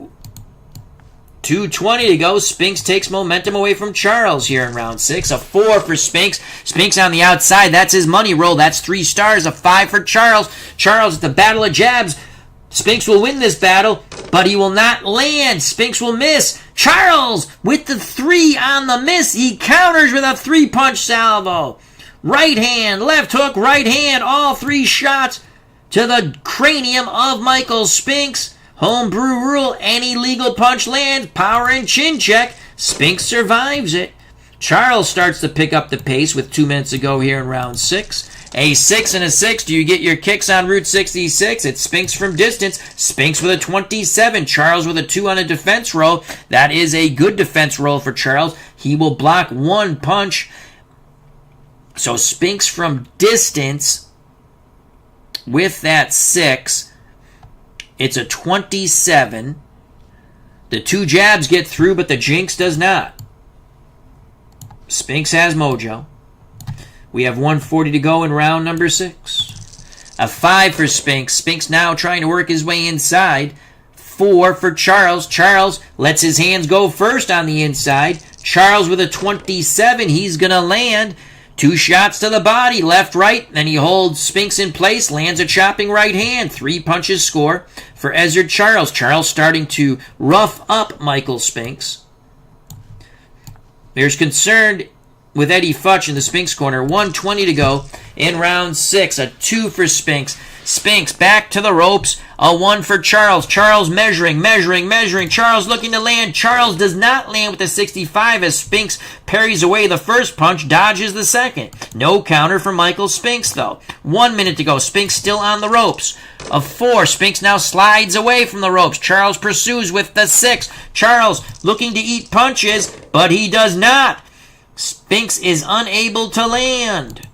2:20 to go. Spinks takes momentum away from Charles here in round 6. A 4 for Spinks. Spinks on the outside. That's his money roll. That's 3 stars. A 5 for Charles. Charles at the battle of jabs. Spinks will win this battle, but he will not land. Spinks will miss. Charles with the 3 on the miss. He counters with a 3-punch salvo. Right hand, left hook, right hand. All 3 shots to the cranium of Michael Spinks. Homebrew rule, any legal punch lands, power and chin check. Spinks survives it. Charles starts to pick up the pace with 2 minutes to go here in round 6. A 6 and a 6. Do you get your kicks on Route 66? It's Spinks from distance. Spinks with a 27. Charles with a 2 on a defense roll. That is a good defense roll for Charles. He will block 1 punch. So Spinks from distance with that 6. It's a 27. The 2 jabs get through, but the Jinx does not. Spinks has mojo. We have 140 to go in round number 6. A 5 for Spinks. Spinks now trying to work his way inside. 4 for Charles. Charles lets his hands go first on the inside. Charles with a 27. He's going to land. 2 shots to the body, left, right. Then he holds Spinks in place, lands a chopping right hand. 3 punches score for Ezzard Charles. Charles starting to rough up Michael Spinks. There's concern with Eddie Futch in the Spinks corner. 1:20 to go in round 6. A 2 for Spinks. Spinks back to the ropes. A 1 for Charles. Charles measuring. Charles looking to land. Charles does not land with a 65 as Spinks parries away the first punch, dodges the second. No counter for Michael Spinks, though. 1 minute to go. Spinks still on the ropes. A 4. Spinks now slides away from the ropes. Charles pursues with the 6. Charles looking to eat punches, but he does not. Spinks is unable to land.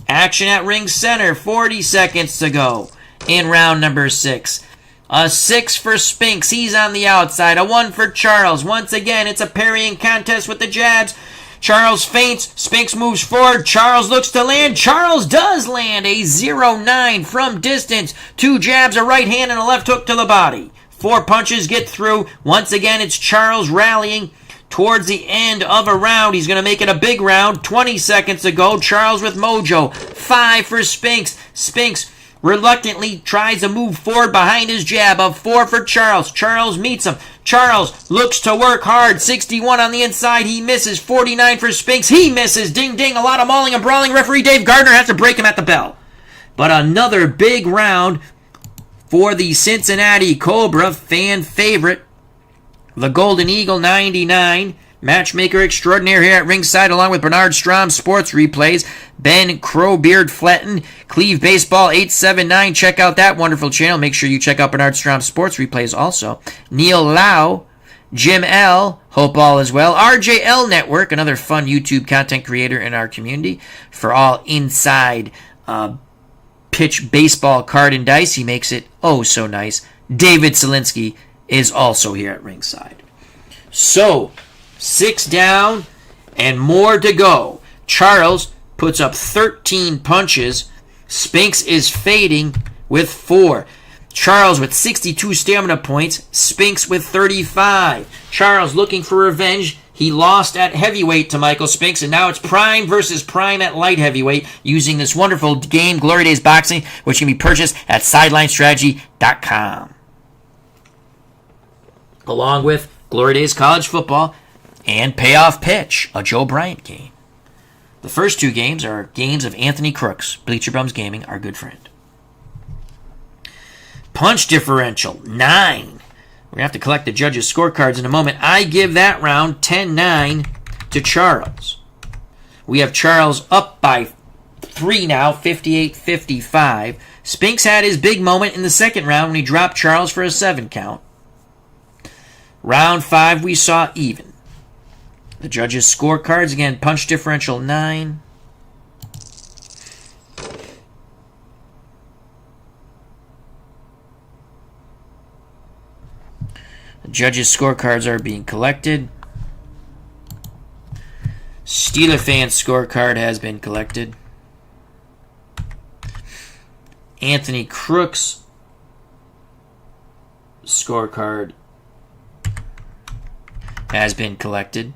Action at ring center. 40 seconds to go in round number 6. A 6 for Spinks. He's on the outside. A 1 for Charles. Once again, it's a parrying contest with the jabs. Charles feints. Spinks moves forward. Charles looks to land. Charles does land. A 0-9 from distance. 2 jabs, a right hand, and a left hook to the body. 4 punches get through. Once again, it's Charles rallying towards the end of a round. He's going to make it a big round. 20 seconds to go. Charles with mojo. 5 for Spinks. Spinks reluctantly tries to move forward behind his jab. A 4 for Charles. Charles meets him. Charles looks to work hard. 61 on the inside. He misses. 49 for Spinks. He misses. Ding, ding. A lot of mauling and brawling. Referee Dave Gardner has to break him at the bell. But another big round for the Cincinnati Cobra fan favorite, the GoldenEagle99, matchmaker extraordinaire here at ringside, along with Bernard Strom Sports Replays, Ben Crowbeard Fletton, Cleve Baseball 879. Check out that wonderful channel. Make sure you check out Bernard Strom Sports Replays also. Neil Lau, Jim L, hope all is well. RJL Network, another fun YouTube content creator in our community for all inside pitch baseball card and dice. He makes it oh so nice. David Selinsky is also here at ringside. So, 6 down and more to go. Charles puts up 13 punches. Spinks is fading with 4. Charles with 62 stamina points. Spinks with 35. Charles looking for revenge. He lost at heavyweight to Michael Spinks, and now it's Prime versus Prime at light heavyweight using this wonderful game, Glory Days Boxing, which can be purchased at SidelineStrategy.com. Along with Glory Days College Football and Payoff Pitch, a Joe Bryant game. The first 2 games are games of Anthony Crooks, Bleacher Bums Gaming, our good friend. Punch differential, 9. We're going to have to collect the judges' scorecards in a moment. I give that round 10-9 to Charles. We have Charles up by 3 now, 58-55. Spinks had his big moment in the second round when he dropped Charles for a 7 count. Round 5, we saw even. The judges' scorecards, again, punch differential 9. The judges' scorecards are being collected. Steeler fan scorecard has been collected. Anthony Crook's scorecard has been collected.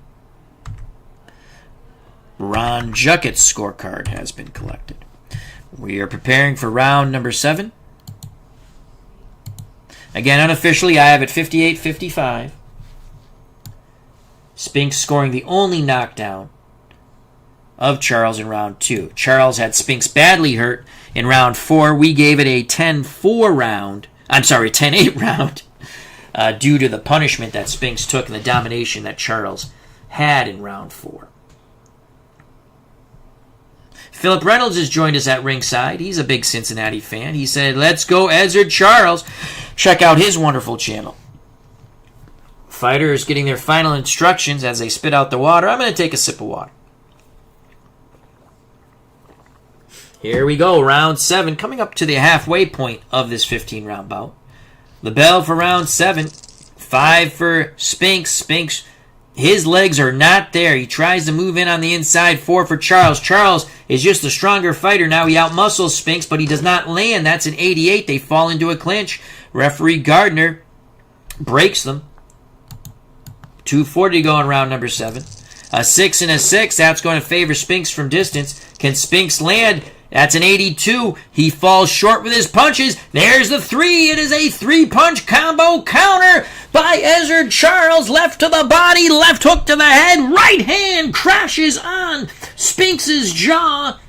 Ron Juckett's scorecard has been collected. We are preparing for round number 7. Again, unofficially, I have it 58-55. Spinks scoring the only knockdown of Charles in round 2. Charles had Spinks badly hurt in round 4. We gave it a 10-4 round. I'm sorry, 10-8 round due to the punishment that Spinks took and the domination that Charles had in round 4. Philip Reynolds has joined us at ringside. He's a big Cincinnati fan. He said, "Let's go, Ezzard Charles." Check out his wonderful channel. Fighters getting their final instructions as they spit out the water. I'm going to take a sip of water. Here we go, round 7, coming up to the halfway point of this 15-round bout. The bell for round 7. 5 for Spinks. Spinks, his legs are not there. He tries to move in on the inside. 4 for Charles. Charles is just a stronger fighter now. He outmuscles Spinks, but he does not land. That's an 88. They fall into a clinch. Referee Gardner breaks them. 2:40 to go in round number 7. A 6 and a 6. That's going to favor Spinks from distance. Can Spinks land? That's an 82. He falls short with his punches. There's the 3. It is a 3-punch combo counter by Ezzard Charles. Left to the body, left hook to the head. Right hand crashes on Spinks' jaw.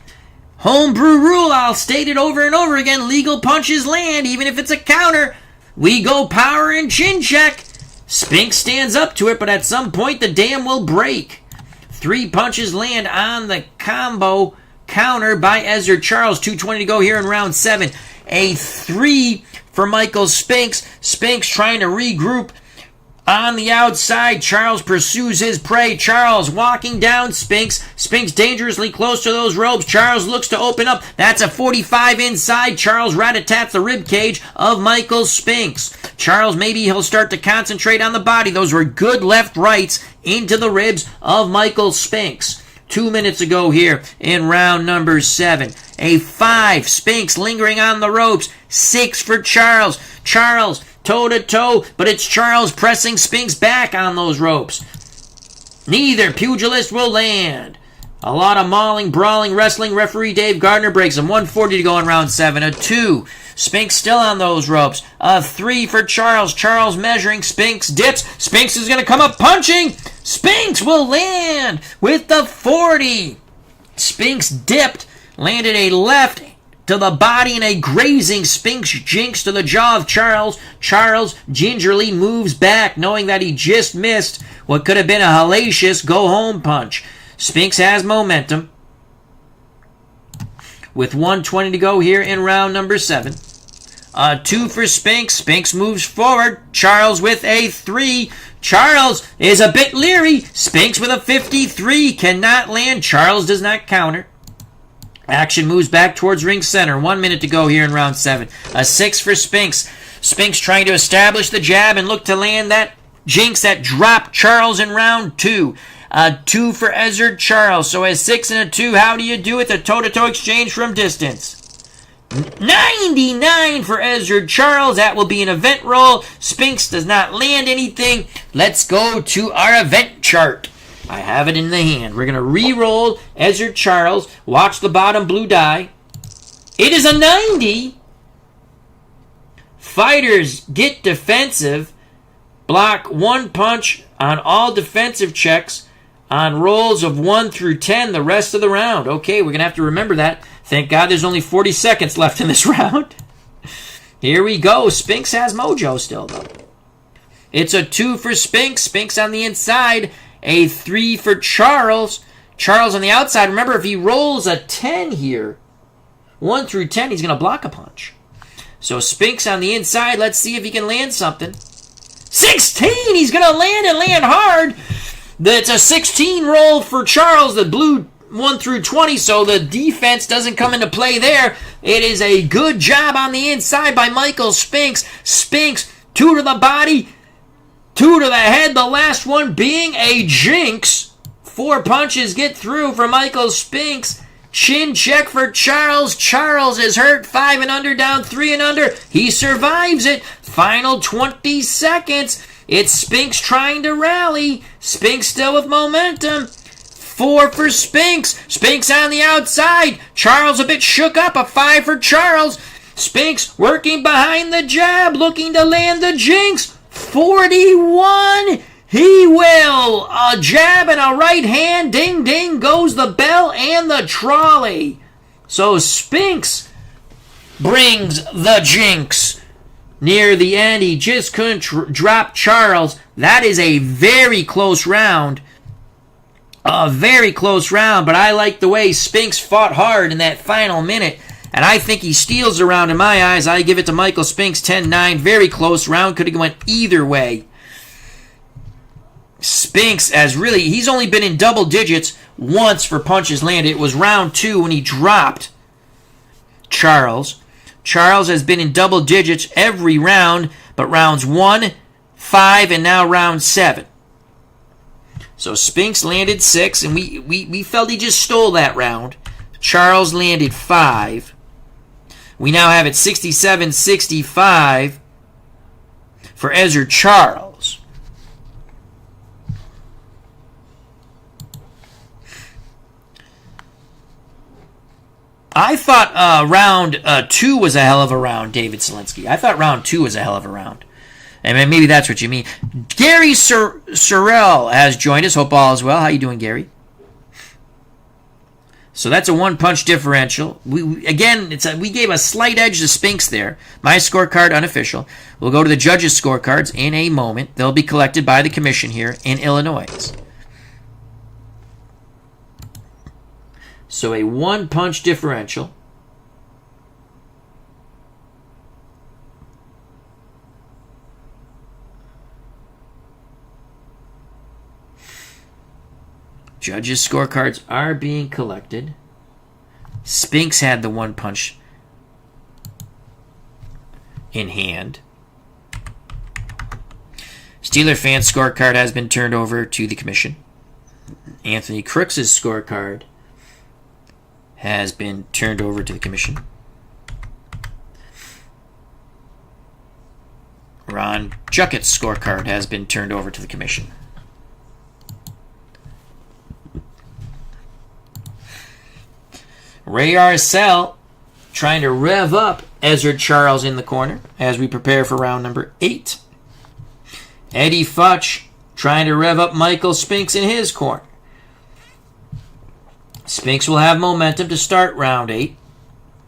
Homebrew rule, I'll state it over and over again. Legal punches land, even if it's a counter. We go power and chin check. Spinks stands up to it, but at some point the dam will break. 3 punches land on the combo counter by Ezzard Charles. 2:20 to go here in round 7. A 3 for Michael Spinks. Spinks trying to regroup on the outside. Charles pursues his prey. Charles walking down Spinks. Spinks dangerously close to those ropes. Charles looks to open up. That's a 45 inside. Charles rat-a-tats the rib cage of Michael Spinks. Charles, maybe he'll start to concentrate on the body. Those were good left rights into the ribs of Michael Spinks. 2 minutes ago here in round number 7. A 5. Spinks lingering on the ropes. 6 for Charles. Charles toe-to-toe, but it's Charles pressing Spinks back on those ropes. Neither pugilist will land. A lot of mauling, brawling, wrestling. Referee Dave Gardner breaks him. 1:40 to go in round 7. A 2. Spinks still on those ropes. A 3 for Charles. Charles measuring. Spinks dips. Spinks is going to come up punching. Spinks will land with the 40. Spinks dipped. Landed a left to the body and a grazing Spinks Jinx to the jaw of Charles. Charles gingerly moves back, knowing that he just missed what could have been a hellacious go-home punch. Spinks has momentum. With 1:20 to go here in round number 7. A 2 for Spinks. Spinks moves forward. Charles with a 3. Charles is a bit leery. Spinks with a 53. Cannot land. Charles does not counter. Action moves back towards ring center. 1 minute to go here in round 7. A 6 for Spinks. Spinks trying to establish the jab and look to land that Jinx that dropped Charles in round 2. A 2 for Ezzard Charles. So a 6 and a 2. How do you do it? The toe-to-toe exchange from distance. 99 for Ezzard Charles. That will be an event roll. Spinks does not land anything. Let's go to our event chart. I have it in the hand. We're going to re-roll Ezzard Charles. Watch the bottom blue die. It is a 90. Fighters get defensive. Block 1 punch on all defensive checks on rolls of 1 through 10 the rest of the round. Okay, we're going to have to remember that. Thank God there's only 40 seconds left in this round. Here we go. Spinks has mojo still, though. It's a 2 for Spinks. Spinks on the inside. A 3 for Charles. Charles on the outside. Remember, if he rolls a 10 here, 1 through 10, he's going to block a punch. So Spinks on the inside. Let's see if he can land something. 16! He's going to land and land hard. It's a 16 roll for Charles. The blue 1 through 20, so the defense doesn't come into play there. It is a good job on the inside by Michael Spinks. Spinks, 2 to the body. 2 to the head, the last one being a Jinx. 4 punches get through for Michael Spinks. Chin check for Charles. Charles is hurt. 5 and under, down 3 and under. He survives it. Final 20 seconds. It's Spinks trying to rally. Spinks still with momentum. 4 for Spinks. Spinks on the outside. Charles a bit shook up. A 5 for Charles. Spinks working behind the jab, looking to land the Jinx. 41. He will. A jab and a right hand. Ding, ding goes the bell and the trolley. So Spinks brings the Jinx. Near the end, he just couldn't drop Charles. That is a very close round. A very close round, but I like the way Spinks fought hard in that final minute. And I think he steals the round in my eyes. I give it to Michael Spinks, 10-9. Very close round. Could have went either way. Spinks has really, he's only been in double digits once for punches landed. It was round 2 when he dropped Charles. Charles has been in double digits every round, but rounds 1, 5, and now round 7. So Spinks landed 6, and we felt he just stole that round. Charles landed 5. We now have it 67-65 for Ezzard Charles. I thought round 2 was a hell of a round, David Selensky. I thought round 2 was a hell of a round. And maybe that's what you mean. Gary Sorrell has joined us. Hope all is well. How you doing, Gary? So that's a 1-punch differential. We gave a slight edge to Spinks there. My scorecard unofficial. We'll go to the judges' scorecards in a moment. They'll be collected by the commission here in Illinois. So a 1-punch differential. Judges' scorecards are being collected. Spinks had the 1-punch in hand. Steeler fan scorecard has been turned over to the commission. Anthony Crooks' scorecard has been turned over to the commission. Ron Jucket's scorecard has been turned over to the commission. Ray Arcel trying to rev up Ezzard Charles in the corner as we prepare for round number 8. Eddie Futch trying to rev up Michael Spinks in his corner. Spinks will have momentum to start round 8.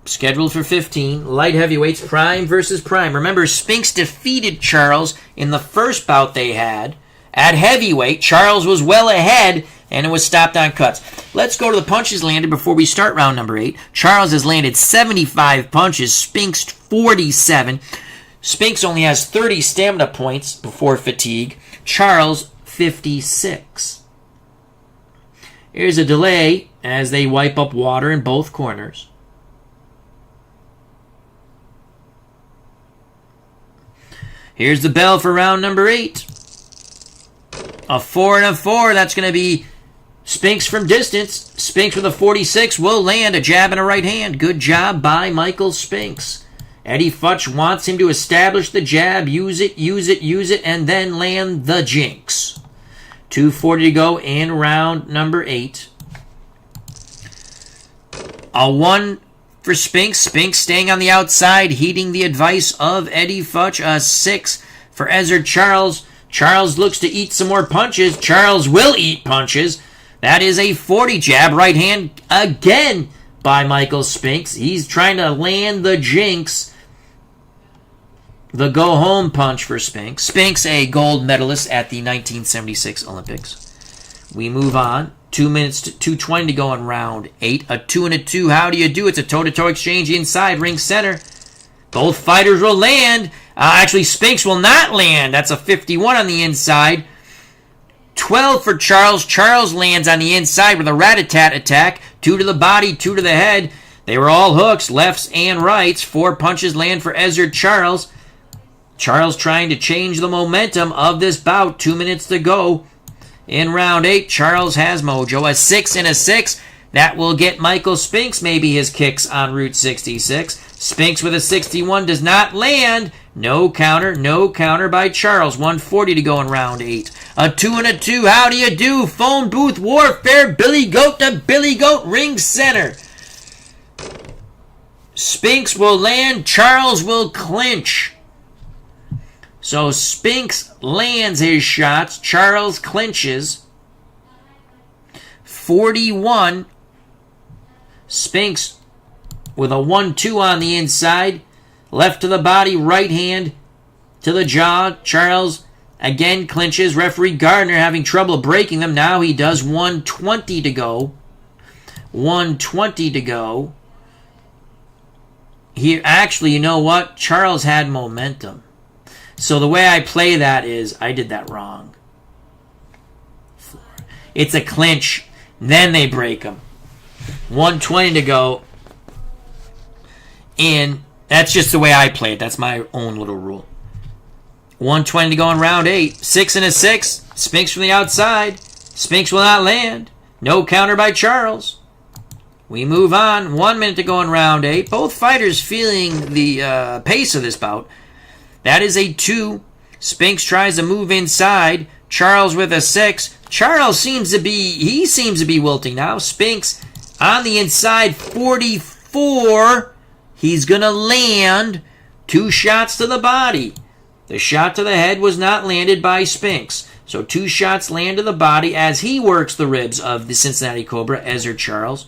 Scheduled for 15. Light heavyweights, prime versus prime. Remember, Spinks defeated Charles in the first bout they had. At heavyweight, Charles was well ahead, and it was stopped on cuts. Let's go to the punches landed before we start round number 8. Charles has landed 75 punches. Spinks 47. Spinks only has 30 stamina points before fatigue. Charles 56. Here's a delay as they wipe up water in both corners. Here's the bell for round number 8. A 4 and a 4. That's going to be Spinks from distance. Spinks with a 46 will land a jab and a right hand. Good job by Michael Spinks. Eddie Futch wants him to establish the jab, use it, and then land the Jinx. 2:40 to go in round number 8. A 1 for Spinks. Spinks staying on the outside, heeding the advice of Eddie Futch. A 6 for Ezzard Charles. Charles looks to eat some more punches. Charles will eat punches. That is a 40 jab, right hand again by Michael Spinks. He's trying to land the Jinx. The go-home punch for Spinks. Spinks, a gold medalist at the 1976 Olympics. We move on. 2 minutes to 2:20 to go in round 8. A 2 and a 2. How do you do? It's a toe-to-toe exchange inside ring center. Both fighters will land. Actually, Spinks will not land. That's a 51 on the inside. 12 for Charles. Charles lands on the inside with a rat-a-tat attack. 2 to the body, 2 to the head. They were all hooks, lefts and rights. 4 punches land for Ezzard Charles. Charles trying to change the momentum of this bout. 2 minutes to go in round 8. Charles has mojo. A 6 and a 6. That will get Michael Spinks maybe his kicks on Route 66. Spinks with a 61 does not land. No counter by Charles. 140 to go in round 8. A 2 and a 2. How do you do? Phone booth warfare. Billy Goat to Billy Goat. Ring center. Spinks will land. Charles will clinch. So Spinks lands his shots. Charles clinches. 41. Spinks with a 1-2 on the inside. Left to the body, right hand to the jaw. Charles again clinches. Referee Gardner having trouble breaking them. Now he does. 120 to go. 120 to go. Here, actually, you know what? Charles had momentum. So the way I play that is, I did that wrong. It's a clinch. Then they break him. 120 to go. And that's just the way I play it. That's my own little rule. 120 to go in round 8. 6 and a 6. Spinks from the outside. Spinks will not land. No counter by Charles. We move on. 1 minute to go in round 8. Both fighters feeling the pace of this bout. That is a 2. Spinks tries to move inside. Charles with a 6. Charles seems to be wilting now. Spinks on the inside. 44. He's going to land. 2 shots to the body. The shot to the head was not landed by Spinks. So 2 shots land to the body as he works the ribs of the Cincinnati Cobra, Ezzard Charles.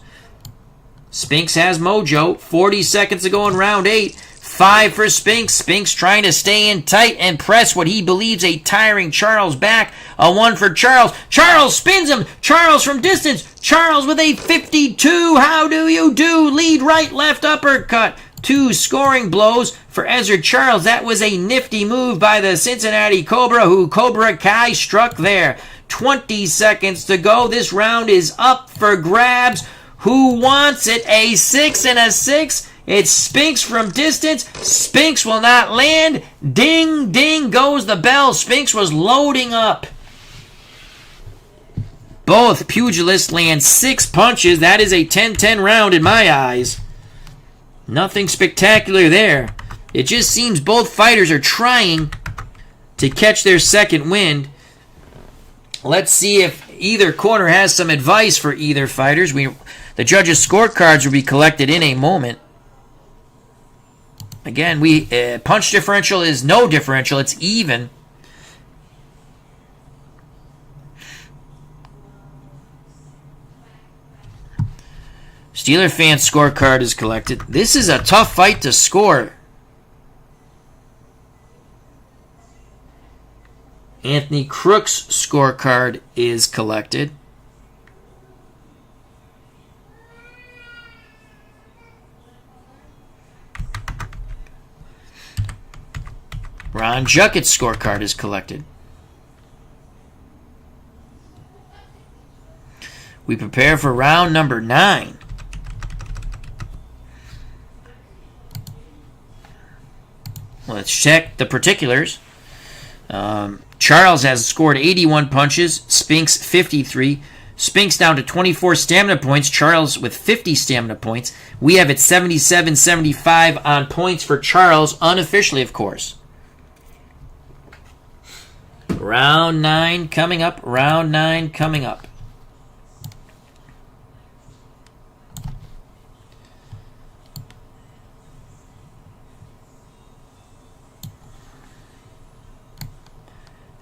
Spinks has mojo. 40 seconds to go in round 8. 5 for Spinks. Spinks trying to stay in tight and press what he believes a tiring Charles back. A 1 for Charles. Charles spins him. Charles from distance. Charles with a 52. How do you do? Lead right, left uppercut. 2 scoring blows for Ezzard Charles. That was a nifty move by the Cincinnati Cobra, who Cobra Kai struck there. 20 seconds to go. This round is up for grabs. Who wants it? A 6 and a 6. It's Spinks from distance. Spinks will not land. Ding, ding goes the bell. Spinks was loading up. Both pugilists land 6 punches. That is a 10-10 round in my eyes. Nothing spectacular there. It just seems both fighters are trying to catch their second wind. Let's see if either corner has some advice for either fighters. The judges' scorecards will be collected in a moment. Again, punch differential is no differential. It's even. Steeler fan scorecard is collected. This is a tough fight to score. Anthony Crook's scorecard is collected. Ron Juckett's scorecard is collected. We prepare for round number 9. Let's check the particulars. Charles has scored 81 punches. Spinks 53. Spinks down to 24 stamina points. Charles with 50 stamina points. We have it 77-75 on points for Charles, unofficially, of course. Round 9 coming up. Round 9 coming up.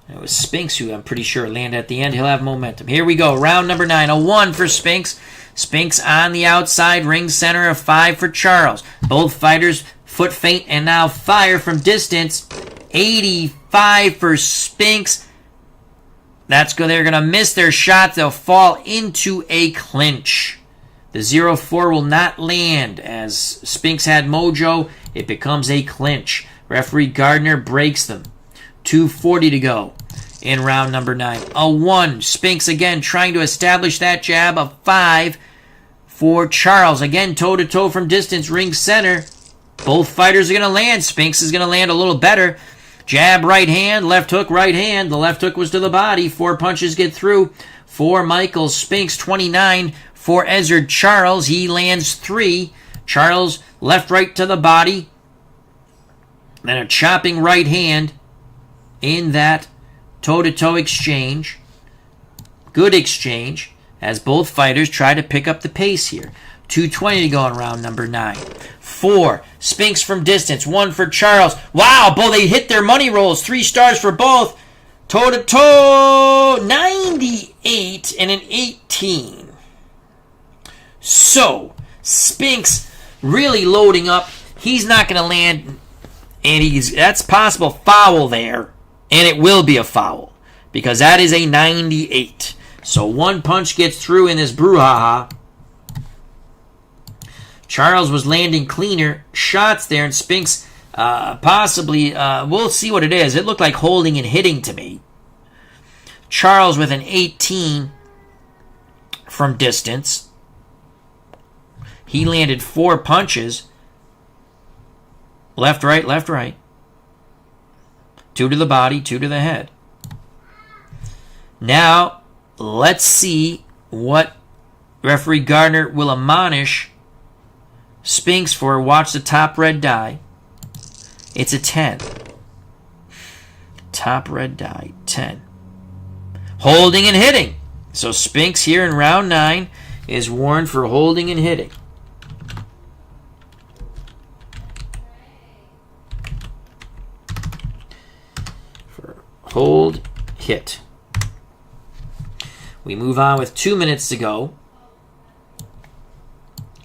It was Spinks who I'm pretty sure landed at the end. He'll have momentum. Here we go. Round number 9. A 1 for Spinks. Spinks on the outside. Ring center. A 5 for Charles. Both fighters foot feint and now fire from distance. 85 for Spinks. That's good. They're going to miss their shots. They'll fall into a clinch. The 0-4 will not land. As Spinks had mojo, it becomes a clinch. Referee Gardner breaks them. 2:40 to go in round number 9. A 1. Spinks again trying to establish that jab. A 5 for Charles. Again, toe-to-toe from distance. Ring center. Both fighters are going to land. Spinks is going to land a little better. Jab, right hand, left hook, right hand. The left hook was to the body. 4 punches get through for Michael Spinks. 29 for Ezzard Charles. He lands 3. Charles, left, right to the body. Then a chopping right hand in that toe-to-toe exchange. Good exchange as both fighters try to pick up the pace here. 2:20 to go in round number 9. 4. Spinks from distance. 1 for Charles. Wow, both they hit their money rolls. 3 stars for both. Toe-to-toe, 98 and an 18. So, Spinks really loading up. He's not going to land, and that's possible foul there, and it will be a foul because that is a 98. So 1 punch gets through in this brouhaha. Charles was landing cleaner shots there, and Spinks possibly, we'll see what it is. It looked like holding and hitting to me. Charles with an 18 from distance. He landed 4 punches. Left, right, left, right. 2 to the body, 2 to the head. Now, let's see what referee Gardner will admonish Spinks for. Watch the top red die. It's a 10. Top red die, 10. Holding and hitting. So Spinks here in round 9 is warned for holding and hitting. For hold, hit. We move on with 2 minutes to go.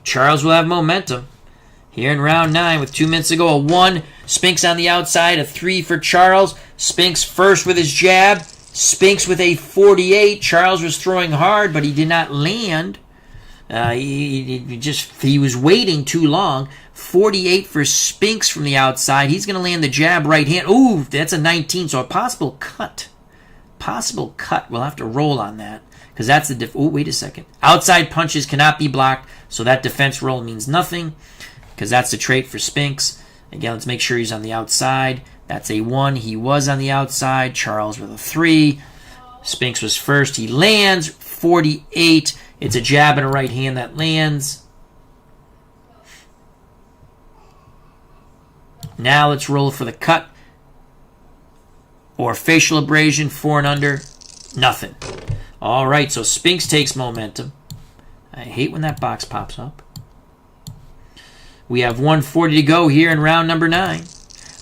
Charles will have momentum here in round 9 with 2 minutes to go. A 1, Spinks on the outside. A 3 for Charles. Spinks first with his jab. Spinks with a 48. Charles was throwing hard, but he did not land. He was waiting too long. 48 for Spinks from the outside. He's going to land the jab right hand. Ooh, that's a 19, so a possible cut. Possible cut. We'll have to roll on that. Because that's the oh, wait a second. Outside punches cannot be blocked, so that defense roll means nothing. Because that's the trait for Spinks. Again, let's make sure he's on the outside. That's a 1. He was on the outside. Charles with a 3. Spinks was first. He lands. 48. It's a jab and a right hand that lands. Now let's roll for the cut. Or facial abrasion, 4 and under. Nothing. All right, so Spinks takes momentum. I hate when that box pops up. We have 1:40 to go here in round number 9.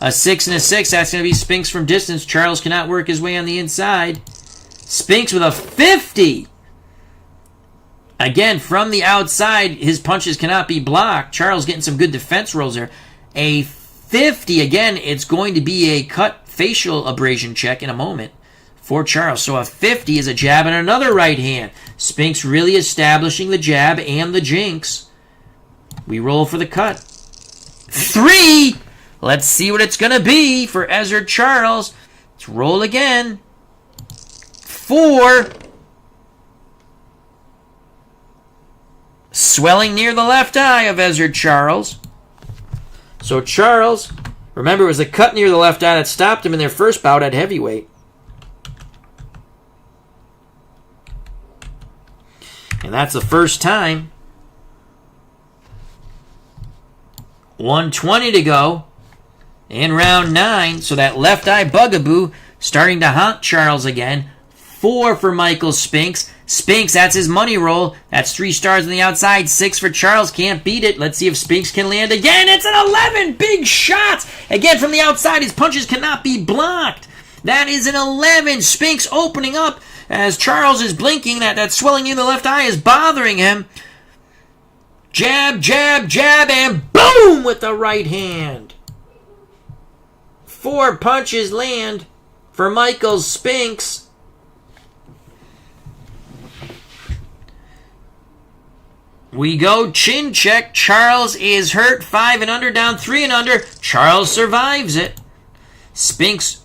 A 6 and a 6. That's going to be Spinks from distance. Charles cannot work his way on the inside. Spinks with a 50. Again, from the outside, his punches cannot be blocked. Charles getting some good defense rolls there. A 50. Again, it's going to be a cut facial abrasion check in a moment for Charles. So a 50 is a jab and another right hand. Spinks really establishing the jab and the jinx. We roll for the cut. 3! Let's see what it's going to be for Ezzard Charles. Let's roll again. 4. Swelling near the left eye of Ezzard Charles. So Charles, remember it was a cut near the left eye that stopped him in their first bout at heavyweight. And that's the first time. 1:20 to go in round 9. So that left eye bugaboo starting to haunt Charles again. 4 for Michael Spinks. Spinks, that's his money roll. That's 3 stars on the outside. 6 for Charles. Can't beat it. Let's see if Spinks can land again. It's an 11. Big shots. Again from the outside. His punches cannot be blocked. That is an 11. Spinks opening up as Charles is blinking. That swelling in the left eye is bothering him. Jab, jab, jab, and boom with the right hand. 4 punches land for Michael Spinks. We go chin check. Charles is hurt. 5 and under, down 3 and under. Charles survives it. Spinks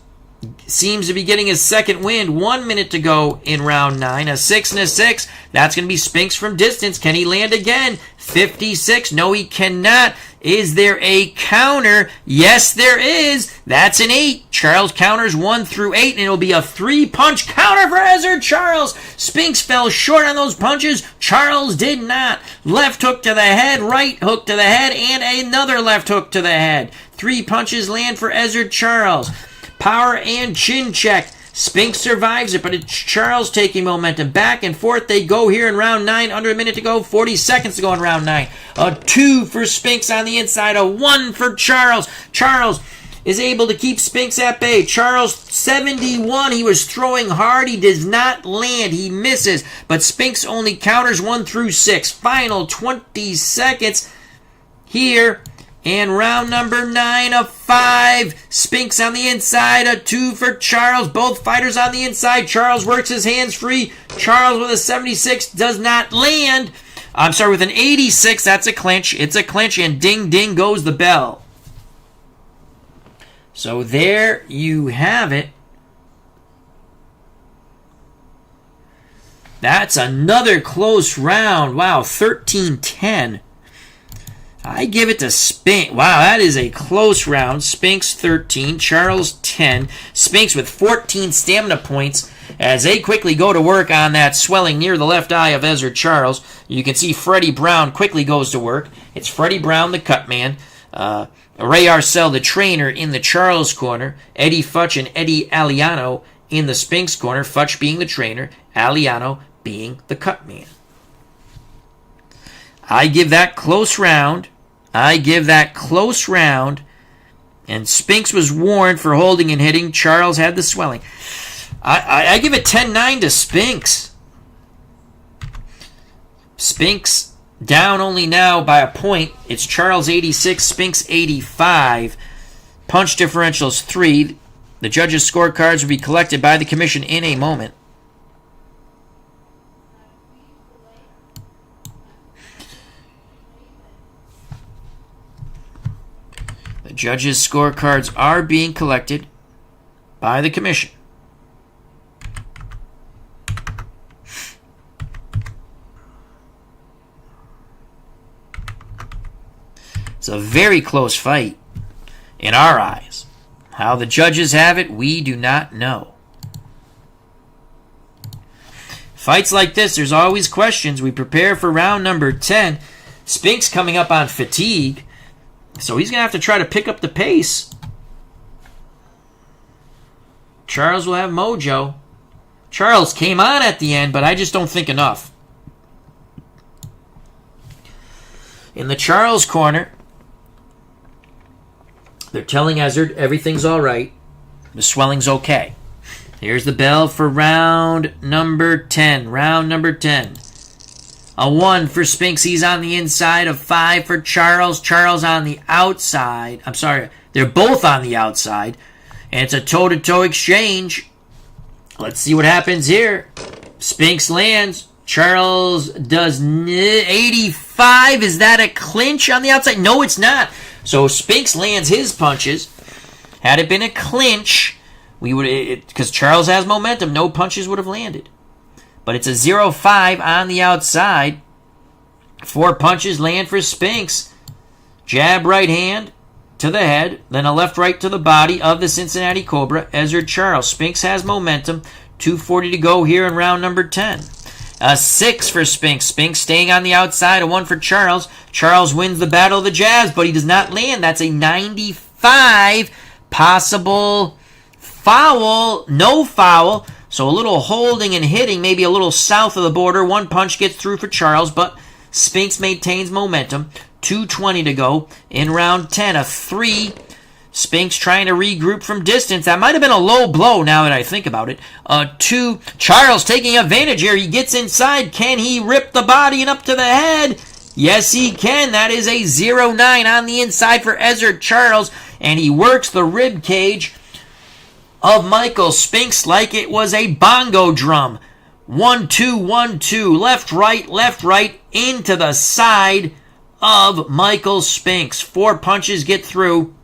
seems to be getting his second wind. 1 minute to go in round 9. A 6 and a 6. That's going to be Spinks from distance. Can he land again? 56. No, he cannot. Is there a counter? Yes, there is. That's an 8. Charles counters 1 through 8, and it'll be a 3-punch counter for Ezzard Charles. Spinks fell short on those punches. Charles did not. Left hook to the head, right hook to the head, and another left hook to the head. 3 punches land for Ezzard Charles. Power and chin check. Spinks survives it, but it's Charles taking momentum. Back and forth they go here in round 9. Under a minute to go. 40 seconds to go in round 9. A 2 for Spinks on the inside. A 1 for Charles. Charles is able to keep Spinks at bay. Charles, 71. He was throwing hard. He does not land. He misses. But Spinks only counters 1 through 6. Final 20 seconds here. And round number 9, a 5. Spinks on the inside, a 2 for Charles. Both fighters on the inside. Charles works his hands free. Charles with a 76 does not land. I'm sorry, with an 86, that's a clinch. It's a clinch, and ding, ding goes the bell. So there you have it. That's another close round. Wow, 13-10. I give it to Spinks. Wow, that is a close round. Spinks 13, Charles 10. Spinks with 14 stamina points as they quickly go to work on that swelling near the left eye of Ezzard Charles. You can see Freddie Brown quickly goes to work. It's Freddie Brown, the cut man. Ray Arcel, the trainer, in the Charles corner. Eddie Futch and Eddie Aliano in the Spinks corner. Futch being the trainer, Aliano being the cut man. I give that close round. And Spinks was warned for holding and hitting. Charles had the swelling. I give it 10-9 to Spinks. Spinks down only now by a point. It's Charles 86, Spinks 85. Punch differentials 3. The judges' scorecards will be collected by the commission in a moment. The judges' scorecards are being collected by the commission. It's a very close fight in our eyes. How the judges have it, we do not know. Fights like this, there's always questions. We prepare for round number 10. Spinks coming up on fatigue. So he's going to have to try to pick up the pace. Charles will have mojo. Charles came on at the end, but I just don't think enough. In the Charles corner, they're telling Ezzard everything's all right. The swelling's okay. Here's the bell for round number 10. Round number 10. A 1 for Spinks. He's on the inside. A 5 for Charles. Charles on the outside. I'm sorry. They're both on the outside. And it's a toe-to-toe exchange. Let's see what happens here. Spinks lands. Charles does 85. Is that a clinch on the outside? No, it's not. So Spinks lands his punches. Had it been a clinch, we would, because Charles has momentum, no punches would have landed. But it's a 0-5 on the outside. 4 punches land for Spinks. Jab right hand to the head, then a left right to the body of the Cincinnati Cobra, Ezzard Charles. Spinks has momentum. 2:40 to go here in round number 10. A 6 for Spinks. Spinks staying on the outside. A 1 for Charles. Charles wins the battle of the jabs, but he does not land. That's a 95. Possible foul. No foul. So a little holding and hitting, maybe a little south of the border. 1 punch gets through for Charles, but Spinks maintains momentum. 2:20 to go in round 10. A 3. Spinks trying to regroup from distance. That might have been a low blow now that I think about it. 2. Charles taking advantage here. He gets inside. Can he rip the body and up to the head? Yes, he can. That is a 0-9 on the inside for Ezzard Charles. And he works the rib cage of Michael Spinks like it was a bongo drum. 1-2, 1-2. Left, right, into the side of Michael Spinks. 4 punches get through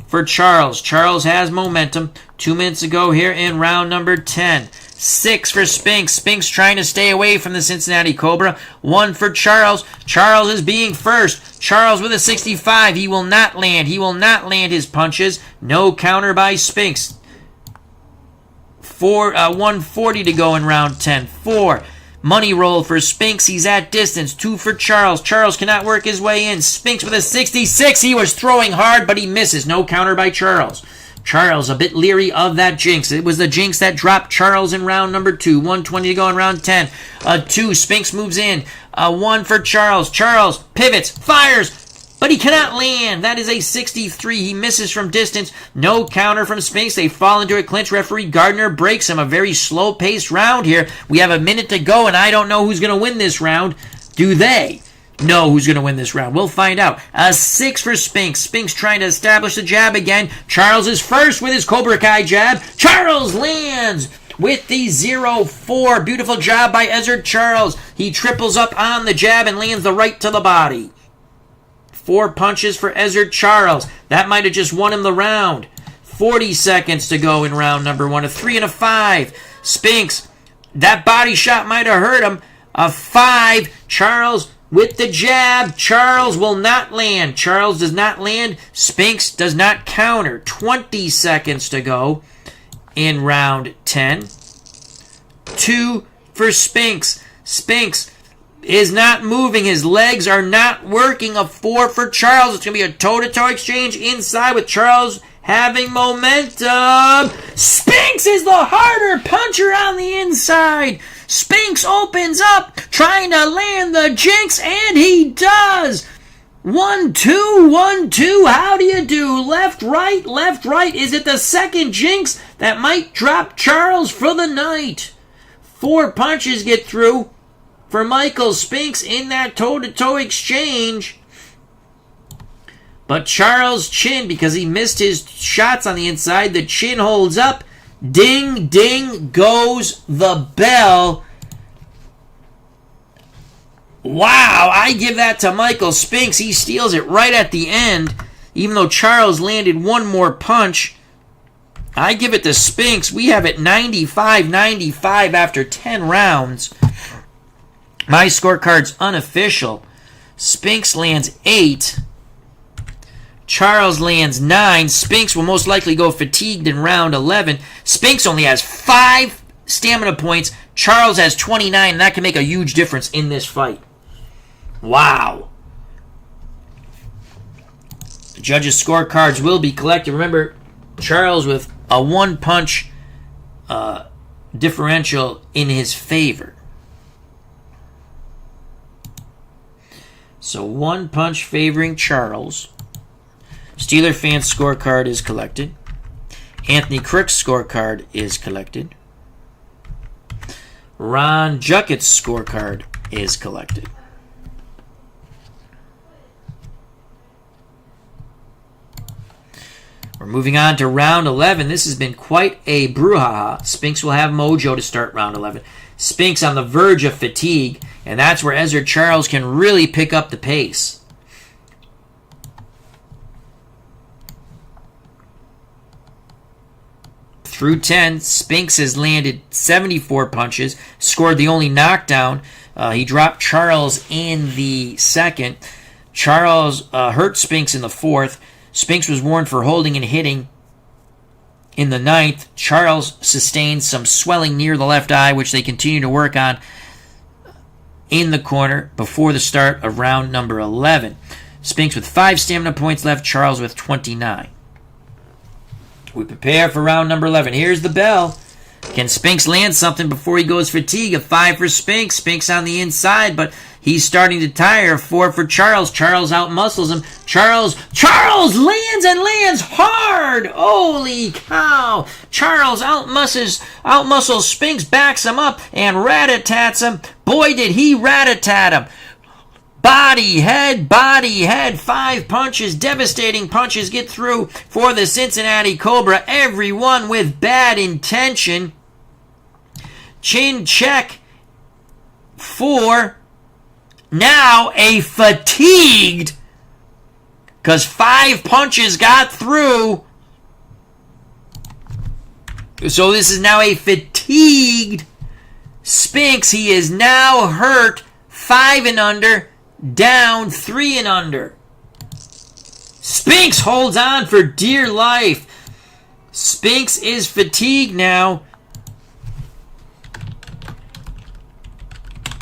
for Charles. Charles has momentum. 2 minutes ago here in round number 10. 6 for Spinks. Spinks trying to stay away from the Cincinnati Cobra. 1 for Charles. Charles is being first. Charles with a 65. He will not land. He will not land his punches. No counter by Spinks. 140 to go in round 10. 4. Money roll for Spinks. He's at distance. 2 for Charles. Charles cannot work his way in. Spinks with a 66. He was throwing hard, but he misses. No counter by Charles. Charles a bit leery of that Jinx. It was the Jinx that dropped Charles in round number 2. 120 to go in round 10. 2. Spinks moves in. 1 for Charles. Charles pivots, fires, but he cannot land. That is a 63. He misses from distance. No counter from Spinks. They fall into a clinch. Referee Gardner breaks him. A very slow-paced round here. We have a minute to go, and I don't know who's going to win this round. Do they know who's going to win this round? We'll find out. 6 for Spinks. Spinks trying to establish the jab again. Charles is first with his Cobra Kai jab. Charles lands with the 0-4. Beautiful job by Ezzard Charles. He triples up on the jab and lands the right to the body. 4 punches for Ezzard Charles. That might have just won him the round. 40 seconds to go in round number 1. A 3 and a 5. Spinks, that body shot might have hurt him. A 5. Charles with the jab. Charles will not land. Charles does not land. Spinks does not counter. 20 seconds to go in round 10. 2 for Spinks. Spinks is not moving. His legs are not working. A 4 for Charles. It's going to be a toe-to-toe exchange inside with Charles having momentum. Spinks is the harder puncher on the inside. Spinks opens up, trying to land the Jinx, and he does. 1-2, 1-2. How do you do? Left, right, left, right. Is it the second Jinx that might drop Charles for the night? 4 punches get through for Michael Spinks in that toe-to-toe exchange. But Charles' chin, because he missed his shots on the inside, the chin holds up. Ding, ding goes the bell. Wow, I give that to Michael Spinks. He steals it right at the end. Even though Charles landed 1 more punch, I give it to Spinks. We have it 95-95 after 10 rounds. My scorecard's unofficial. Spinks lands 8. Charles lands 9. Spinks will most likely go fatigued in round 11. Spinks only has 5 stamina points. Charles has 29, and that can make a huge difference in this fight. Wow. The judges' scorecards will be collected. Remember, Charles with a 1-punch differential in his favor. So 1 punch favoring Charles. Steeler Fan's scorecard is collected. Anthony Crook's scorecard is collected. Ron Jucket's scorecard is collected. We're moving on to round 11. This has been quite a brouhaha. Spinks will have mojo to start round 11. Spinks on the verge of fatigue, and that's where Ezzard Charles can really pick up the pace. Through 10, Spinks has landed 74 punches, scored the only knockdown. He dropped Charles in the second. Charles hurt Spinks in the 4th. Spinks was warned for holding and hitting in the 9th. Charles sustained some swelling near the left eye, which they continue to work on in the corner before the start of round number 11. Spinks with 5 stamina points left, Charles with 29. We prepare for round number 11. Here's the bell. Can Spinks land something before he goes fatigue? A 5 for Spinks. Spinks on the inside, but he's starting to tire. 4 for Charles. Charles outmuscles him. Charles lands and lands hard. Holy cow. Charles outmuscles Spinks, backs him up, and rat-a-tats him. Boy, did he rat-a-tat him. Body, head, 5 punches, devastating punches get through for the Cincinnati Cobra. Everyone with bad intention. Chin check for now a fatigued because 5 punches got through. So this is now a fatigued Spinks. He is now hurt 5 and under, down 3 and under. Spinks holds on for dear life. Spinks is fatigued now.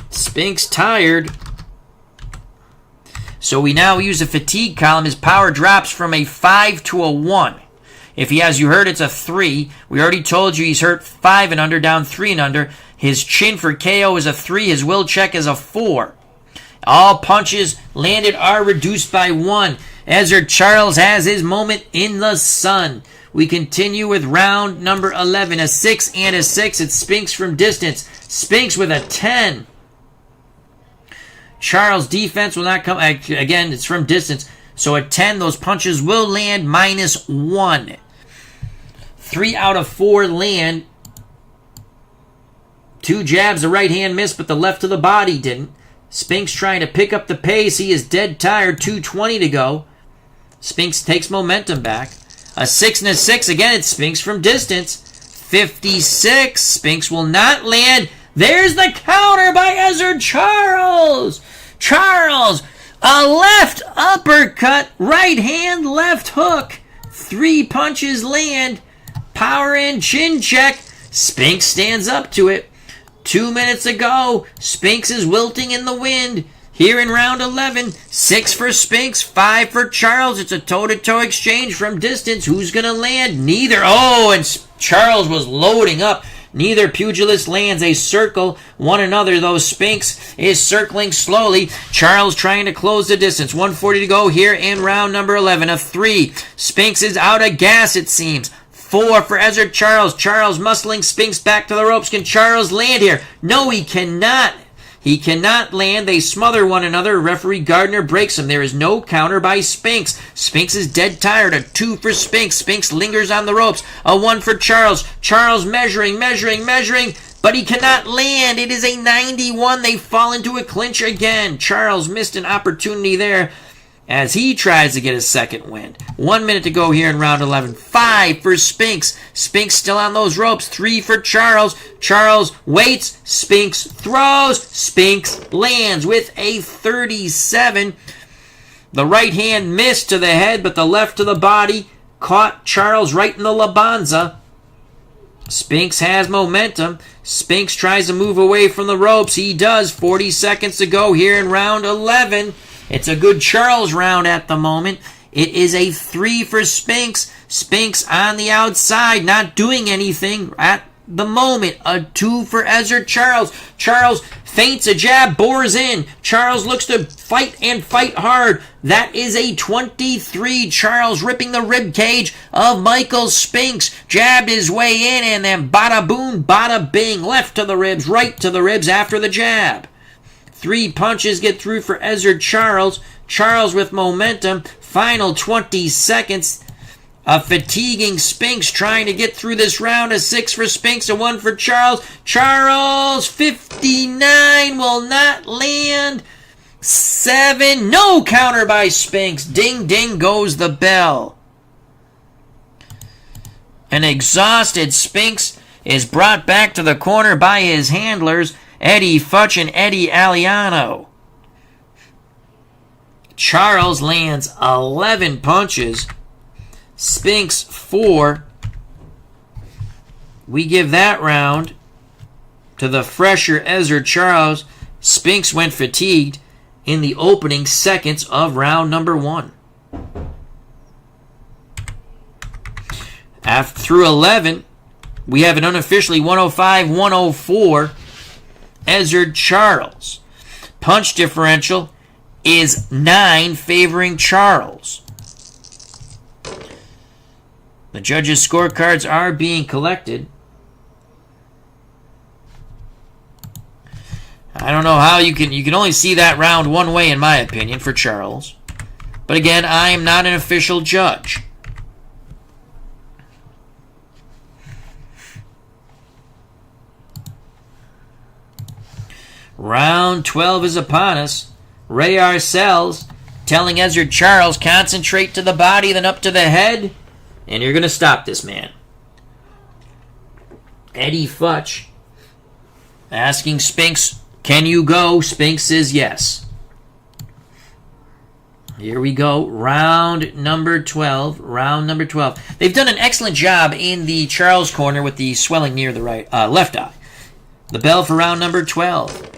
Spinks tired. So we now use a fatigue column. His power drops from a 5 to a 1. If he has you hurt, it's a 3. We already told you he's hurt 5 and under, down 3 and under. His chin for KO is a 3. His will check is a 4. All punches landed are reduced by 1. Ezzard Charles has his moment in the sun. We continue with round number 11. A 6 and a 6. It's Spinks from distance. Spinks with a 10. Charles' defense will not come. Again, it's from distance. So at 10, those punches will land -1. 3 out of 4 land. 2 jabs, the right hand missed, but the left to the body didn't. Spinks trying to pick up the pace. He is dead tired. 2:20 to go. Spinks takes momentum back. A 6 and a 6. Again, it's Spinks from distance. 56. Spinks will not land. There's the counter by Ezzard Charles. Charles, a left uppercut, right hand, left hook. 3 punches land. Power and chin check. Spinks stands up to it. 2 minutes ago, Spinks is wilting in the wind. Here in round 11, 6 for Spinks, 5 for Charles. It's a toe-to-toe exchange from distance. Who's going to land? Neither. Oh, and Charles was loading up. Neither pugilist lands a circle one another, though Spinks is circling slowly. Charles trying to close the distance. 1:40 to go here in round number 11. A 3. Spinks is out of gas, it seems. 4 for Ezzard Charles. Charles muscling Spinks back to the ropes. Can Charles land here? No, he cannot. He cannot land. They smother one another. Referee Gardner breaks him. There is no counter by Spinks. Spinks is dead tired. A 2 for Spinks. Spinks lingers on the ropes. A 1 for Charles. Charles measuring, but he cannot land. It is a 91. They fall into a clinch again. Charles missed an opportunity there as he tries to get a second win. 1 minute to go here in round 11. 5 for Spinks. Spinks still on those ropes. 3 for Charles. Charles waits. Spinks throws. Spinks lands with a 37. The right hand missed to the head, but the left to the body caught Charles right in the labanza. Spinks has momentum. Spinks tries to move away from the ropes. He does. 40 seconds to go here in round 11. It's a good Charles round at the moment. It is a 3 for Spinks. Spinks on the outside, not doing anything at the moment. A 2 for Ezzard Charles. Charles feints a jab, bores in. Charles looks to fight and fight hard. That is a 23. Charles ripping the rib cage of Michael Spinks. Jabbed his way in and then bada boom, bada bing. Left to the ribs, right to the ribs after the jab. 3 punches get through for Ezzard Charles. Charles with momentum. Final 20 seconds. A fatiguing Spinks trying to get through this round. A 6 for Spinks, a 1 for Charles. Charles, 59 will not land. 7, no counter by Spinks. Ding, ding goes the bell. An exhausted Spinks is brought back to the corner by his handlers, Eddie Futch and Eddie Aliano. Charles lands 11 punches. Spinks 4. We give that round to the fresher Ezzard Charles. Spinks went fatigued in the opening seconds of round number 1. After through 11, we have an unofficially 105-104 Ezzard Charles. Punch differential is 9 favoring Charles. The judges' scorecards are being collected. I don't know how you can only see that round one way in my opinion for Charles. But again, I am not an official judge. Round 12 is upon us. Ray Arcells telling Ezzard Charles, concentrate to the body, then up to the head, and you're going to stop this man. Eddie Futch asking Spinks, can you go? Spinks says yes. Here we go. Round number 12. They've done an excellent job in the Charles corner with the swelling near the left eye. The bell for round number 12.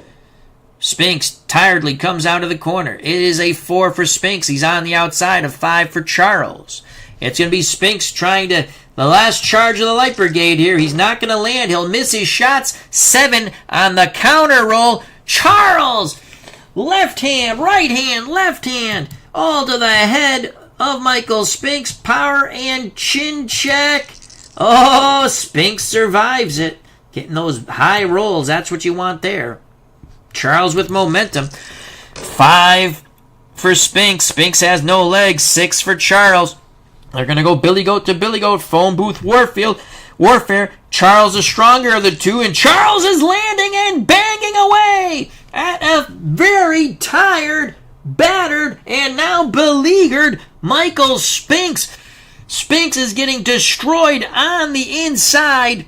Spinks tiredly comes out of the corner. It is a 4 for Spinks. He's on the outside, a 5 for Charles. It's going to be Spinks trying to... The last charge of the Light Brigade here. He's not going to land. He'll miss his shots. 7 on the counter roll. Charles! Left hand, right hand, left hand. All to the head of Michael Spinks. Power and chin check. Oh, Spinks survives it. Getting those high rolls. That's what you want there. Charles with momentum. 5 for Spinks. Spinks has no legs. 6 for Charles. They're going to go Billy Goat to Billy Goat. Phone booth warfare. Charles is stronger of the two, and Charles is landing and banging away at a very tired, battered, and now beleaguered Michael Spinks. Spinks is getting destroyed on the inside.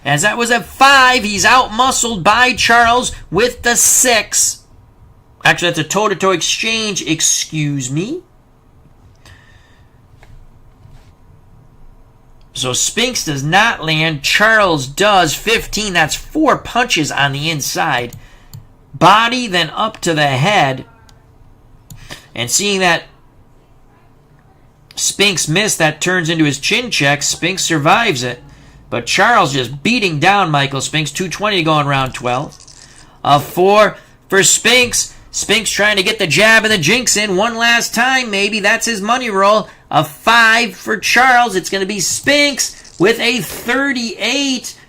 As that was a 5, he's out-muscled by Charles with the 6. Actually, that's a toe-to-toe exchange, excuse me. So Spinks does not land. Charles does. 15. That's 4 punches on the inside. Body, then up to the head. And seeing that Spinks missed, that turns into his chin check. Spinks survives it. But Charles just beating down Michael Spinks. 220 to go in round 12. A 4 for Spinks. Spinks trying to get the jab and the Jinx in one last time, maybe. That's his money roll. A 5 for Charles. It's going to be Spinks with a 38.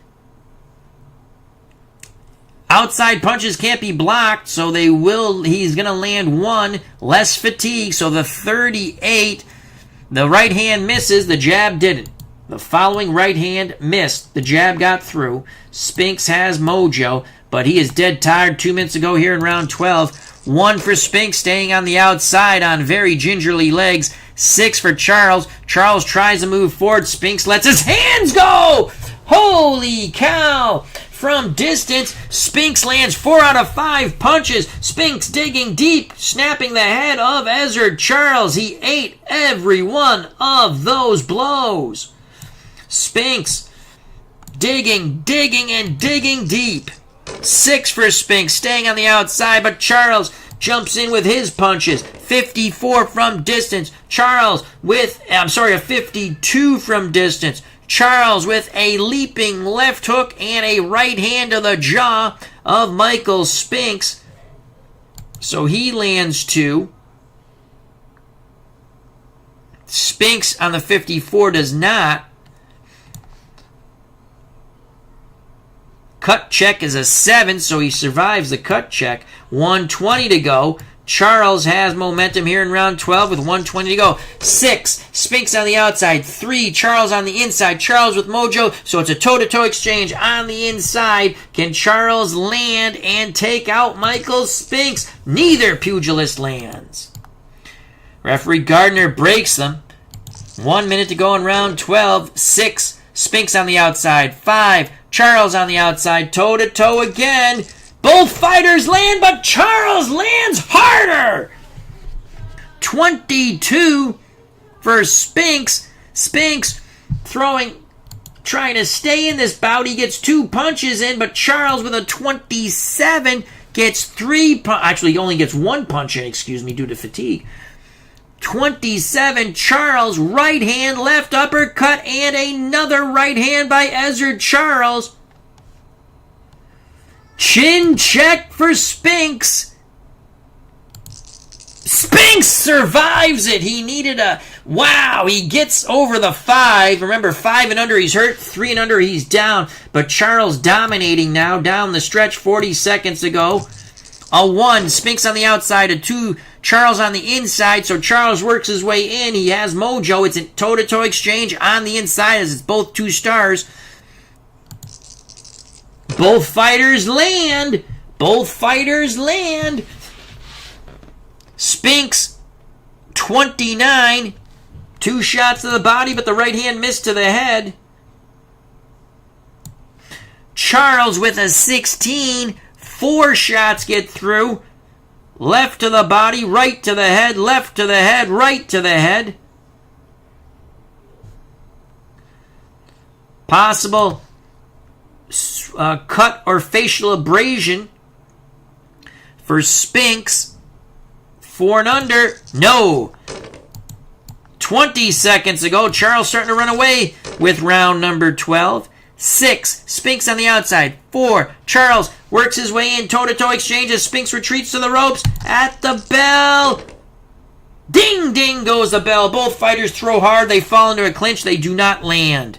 Outside punches can't be blocked, so he's going to land 1. Less fatigue, so the 38. The right hand misses. The jab didn't. The following right hand missed. The jab got through. Spinks has mojo, but he is dead tired 2 minutes ago here in round 12. 1 for Spinks, staying on the outside on very gingerly legs. 6 for Charles. Charles tries to move forward. Spinks lets his hands go! Holy cow! From distance, Spinks lands 4 out of 5 punches. Spinks digging deep, snapping the head of Ezzard Charles. He ate every one of those blows. Spinks digging and digging deep. 6 for Spinks, staying on the outside, but Charles jumps in with his punches. 54 from distance. Charles with, a 52 from distance. Charles with a leaping left hook and a right hand to the jaw of Michael Spinks. So he lands 2. Spinks on the 54 does not. Cut check is a 7, so he survives the cut check. 120 to go. Charles has momentum here in round 12 with 120 to go. 6, Spinks on the outside. 3, Charles on the inside. Charles with mojo, so it's a toe-to-toe exchange on the inside. Can Charles land and take out Michael Spinks? Neither pugilist lands. Referee Gardner breaks them. 1 minute to go in round 12. 6, Spinks on the outside. 5, Charles on the outside. Toe-to-toe again. Both fighters land, but Charles lands harder. 22 for Spinks. Spinks trying to stay in this bout. He gets 2 punches in, but Charles with a 27 gets 3 actually, he only gets 1 punch in, due to fatigue. 27, Charles, right hand, left uppercut, and another right hand by Ezzard Charles. Chin check for Spinks. Spinks survives it. He needed he gets over the 5. Remember, 5 and under, he's hurt. 3 and under, he's down. But Charles dominating now down the stretch, 40 seconds to go. A 1, Spinks on the outside. A 2, Charles on the inside. So Charles works his way in. He has mojo. It's a toe-to-toe exchange on the inside as it's both 2 stars. Both fighters land. Both fighters land. Spinks, 29. 2 shots to the body, but the right hand missed to the head. Charles with a 16. 4 shots get through. Left to the body, right to the head, left to the head, right to the head. Possible cut or facial abrasion for Spinks. 4 and under. No. 20 seconds ago, Charles starting to run away with round number 12. 6, Spinks on the outside. 4, Charles works his way in. Toe-to-toe exchange as Spinks retreats to the ropes. At the bell. Ding, ding goes the bell. Both fighters throw hard. They fall into a clinch. They do not land.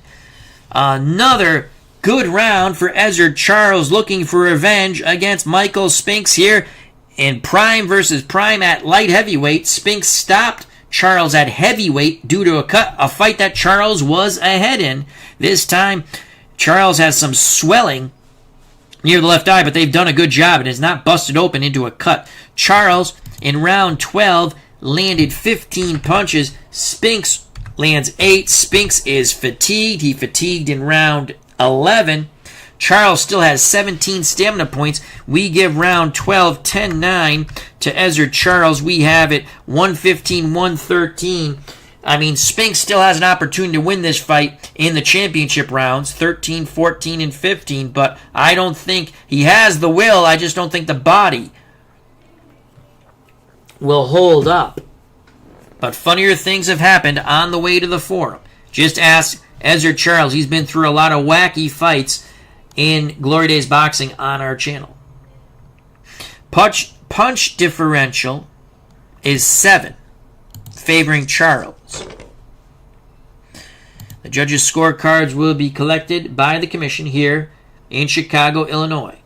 Another good round for Ezzard Charles looking for revenge against Michael Spinks here in Prime versus Prime at light heavyweight. Spinks stopped Charles at heavyweight due to a fight that Charles was ahead in. This time, Charles has some swelling near the left eye, but they've done a good job. It is not busted open into a cut. Charles, in round 12, landed 15 punches. Spinks lands 8. Spinks is fatigued. He fatigued in round 11. Charles still has 17 stamina points. We give round 12 10-9 to Ezzard Charles. We have it 115-113. I mean, Spinks still has an opportunity to win this fight in the championship rounds, 13, 14, and 15, but I don't think he has the will. I just don't think the body will hold up. But funnier things have happened on the way to the forum. Just ask Ezzard Charles. He's been through a lot of wacky fights in Glory Days Boxing on our channel. Punch differential is 7, favoring Charles. The judges' scorecards will be collected by the commission here in Chicago, Illinois.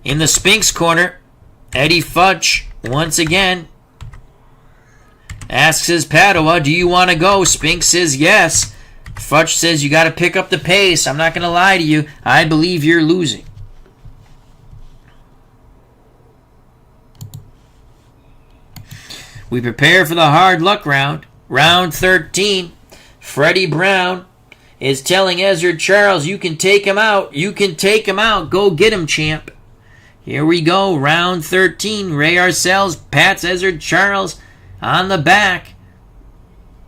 In the Spinks corner, Eddie Futch once again asks his Padua, do you want to go? Spinks says yes. Futch says you got to pick up the pace. I'm not going to lie to you. I believe you're losing. We prepare for the hard luck round. Round 13. Freddie Brown is telling Ezzard Charles, you can take him out. You can take him out. Go get him, champ. Here we go. Round 13. Ray Arcells pats Ezzard Charles on the back.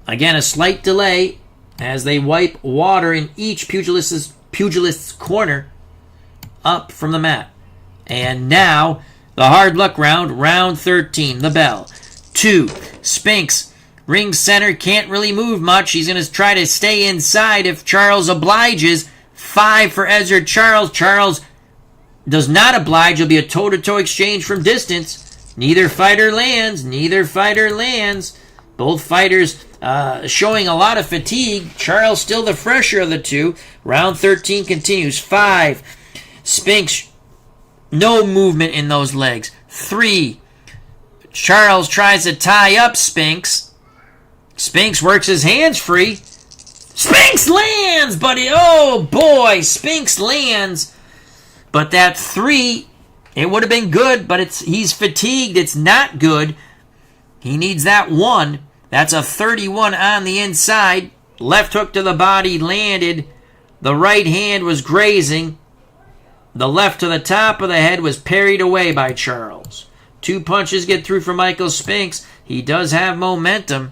Again, a slight delay as they wipe water in each pugilist's corner up from the mat. And now, the hard luck round, round 13, the bell. 2, Spinks, ring center, can't really move much. He's going to try to stay inside if Charles obliges. 5 for Ezzard Charles. Charles does not oblige. It'll be a toe-to-toe exchange from distance. Neither fighter lands. Neither fighter lands. Both fighters showing a lot of fatigue. Charles still the fresher of the two. Round 13 continues. 5, Spinks, no movement in those legs. 3, Charles tries to tie up Spinks. Spinks works his hands free. Spinks lands, buddy. Oh, boy. Spinks lands. But that 3, it would have been good, but he's fatigued. It's not good. He needs that 1. That's a 31 on the inside. Left hook to the body landed. The right hand was grazing. The left to the top of the head was parried away by Charles. 2 punches get through for Michael Spinks. He does have momentum.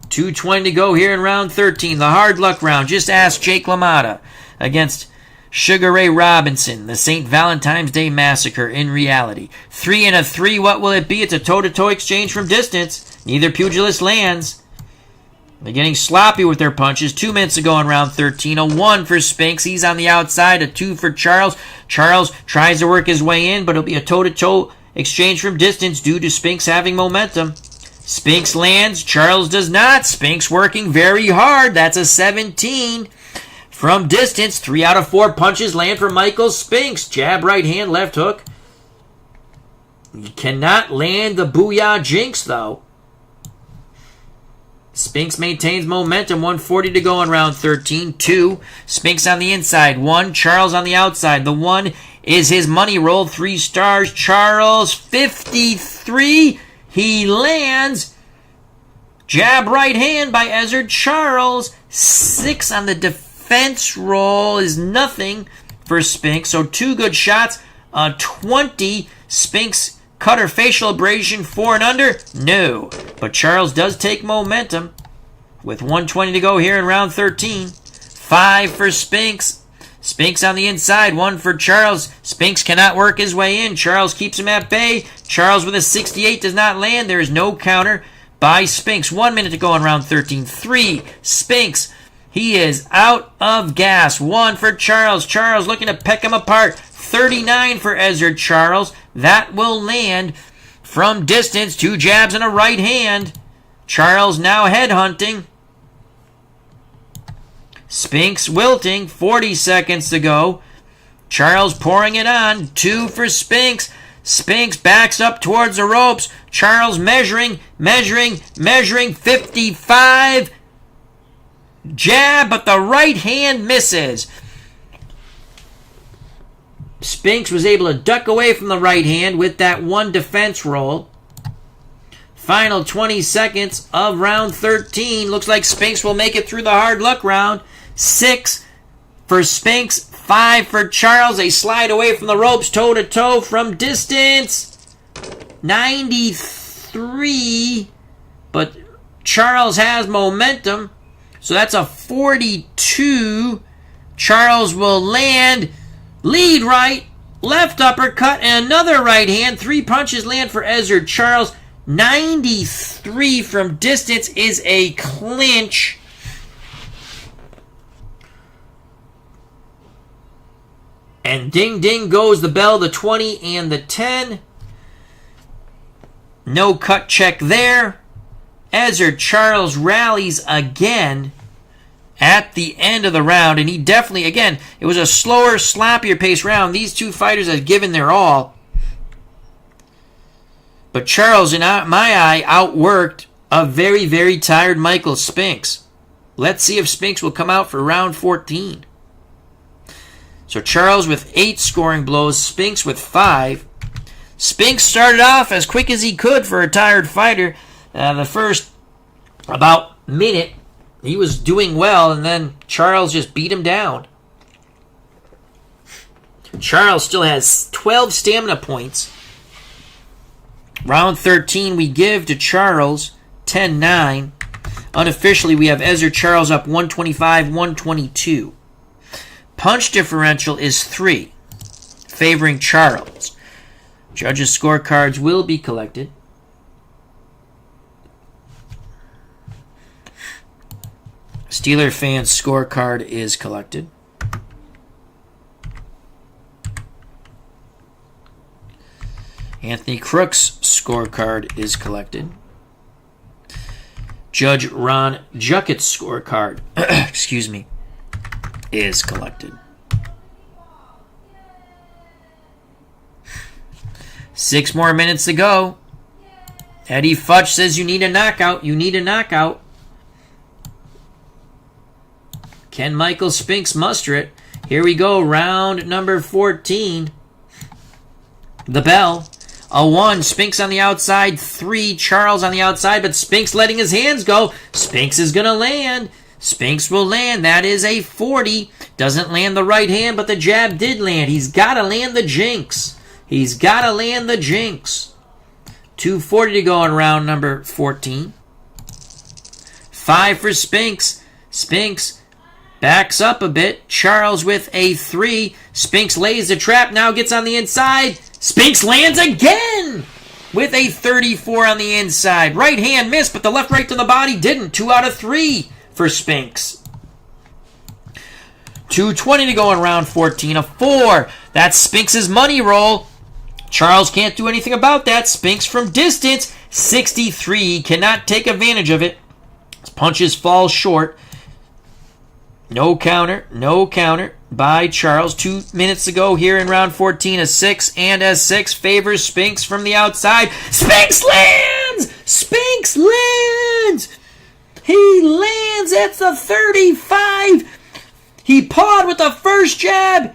2:20 to go here in round 13. The hard luck round. Just ask Jake LaMotta against Sugar Ray Robinson. The St. Valentine's Day Massacre in reality. 3 and a 3. What will it be? It's a toe-to-toe exchange from distance. Neither pugilist lands. They're getting sloppy with their punches. 2 minutes ago in round 13. A 1 for Spinks. He's on the outside. A 2 for Charles. Charles tries to work his way in, but it'll be a toe-to-toe exchange from distance due to Spinks having momentum. Spinks lands. Charles does not. Spinks working very hard. That's a 17. From distance, 3 out of 4 punches land for Michael Spinks. Jab, right hand, left hook. He cannot land the Booyah Jinx, though. Spinks maintains momentum. 140 to go in round 13. 2. Spinks on the inside. 1. Charles on the outside. The 1 is his money roll. 3 stars. Charles, 53. He lands. Jab right hand by Ezzard. Charles, 6 on the defense roll is nothing for Spinks. So 2 good shots. 20. Spinks cutter facial abrasion 4 and under. No. But Charles does take momentum with 120 to go here in round 13. 5 for Spinks. Spinks on the inside. 1 for Charles. Spinks cannot work his way in. Charles keeps him at bay. Charles with a 68 does not land. There is no counter by Spinks. 1 minute to go in round 13. 3. Spinks. He is out of gas. 1 for Charles. Charles looking to peck him apart. 39 for Ezzard. Charles. That will land from distance. 2 jabs and a right hand. Charles now headhunting. Spinks wilting. 40 seconds to go. Charles pouring it on. 2 for Spinks. Spinks backs up towards the ropes. Charles measuring. 55. Jab, but the right hand misses. Spinks was able to duck away from the right hand with that 1 defense roll. Final 20 seconds of round 13. Looks like Spinks will make it through the hard luck round. 6 for Spinks, 5 for Charles. They slide away from the ropes, toe to toe from distance. 93, but Charles has momentum. So that's a 42. Charles will land. Lead right, left uppercut, and another right hand. 3 punches land for Ezzard. Charles, 93 from distance is a clinch. And ding ding goes the bell, the 20 and the 10. No cut check there. Ezzard Charles rallies again at the end of the round, and he definitely, again, it was a slower, sloppier pace round. These 2 fighters have given their all. But Charles, in my eye, outworked a very, very tired Michael Spinks. Let's see if Spinks will come out for round 14. So Charles with 8 scoring blows, Spinks with 5. Spinks started off as quick as he could for a tired fighter. The first about minute, he was doing well, and then Charles just beat him down. Charles still has 12 stamina points. Round 13 we give to Charles, 10-9. Unofficially, we have Ezzard Charles up 125-122. Punch differential is 3, favoring Charles. Judges' scorecards will be collected. Steeler fans' scorecard is collected. Anthony Crook's scorecard is collected. Judge Ron Jucket's scorecard, is collected. 6 more minutes to go. Eddie Futch says you need a knockout. You need a knockout. Can Michael Spinks muster it? Here we go, round number 14. The bell. A 1, Spinks on the outside. 3, Charles on the outside, but Spinks letting his hands go. Spinks is going to land. Spinks will land. That is a 40. Doesn't land the right hand, but the jab did land. He's got to land the Jinx. He's got to land the Jinx. 2:40 to go in round number 14. 5 for Spinks. Spinks backs up a bit. Charles with a 3. Spinks lays the trap. Now gets on the inside. Spinks lands again with a 34 on the inside. Right hand missed, but the left right to the body didn't. 2 out of 3 for Spinks. 2:20 to go in round 14. A 4. That's Spinks' money roll. Charles can't do anything about that. Spinks from distance. 63. Cannot take advantage of it. His punches fall short. No counter. No counter by Charles. 2 minutes to go here in round 14. A 6 and a 6 favors Spinks from the outside. Spinks lands! Spinks lands! He lands at the 35. He pawed with the first jab.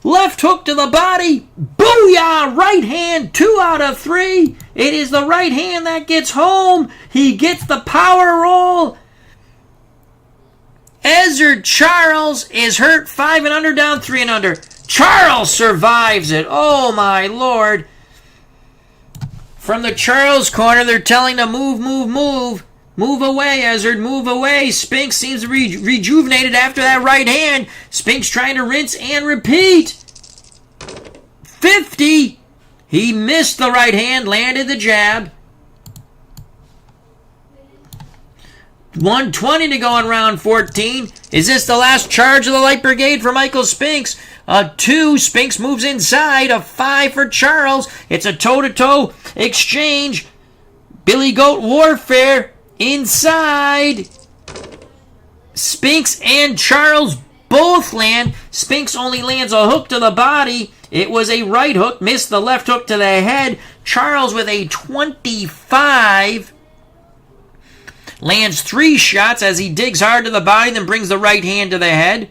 Left hook to the body. Booyah! Right hand, 2 out of 3. It is the right hand that gets home. He gets the power roll. Ezzard Charles is hurt 5 and under, down 3 and under. Charles survives it. Oh, my Lord. From the Charles corner, they're telling him move, move, move. Move away, Ezzard, move away. Spinks seems rejuvenated after that right hand. Spinks trying to rinse and repeat. 50. He missed the right hand, landed the jab. 120 to go in round 14. Is this the last charge of the Light Brigade for Michael Spinks? A 2. Spinks moves inside. A 5 for Charles. It's a toe-to-toe exchange. Billy Goat warfare inside. Spinks and Charles both land. Spinks only lands a hook to the body. It was a right hook. Missed the left hook to the head. Charles with a 25. Lands 3 shots as he digs hard to the body, then brings the right hand to the head.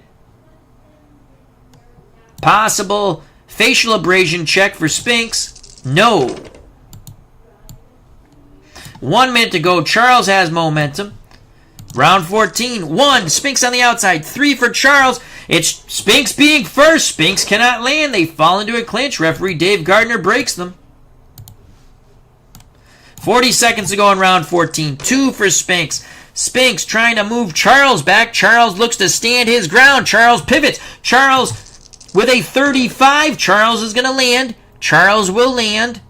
Possible facial abrasion check for Spinks. No. 1 minute to go. Charles has momentum. Round 14. 1. Spinks on the outside. 3 for Charles. It's Spinks being first. Spinks cannot land. They fall into a clinch. Referee Dave Gardner breaks them. 40 seconds to go in round 14. 2 for Spinks. Spinks trying to move Charles back. Charles looks to stand his ground. Charles pivots. Charles with a 35. Charles is going to land. Charles will land.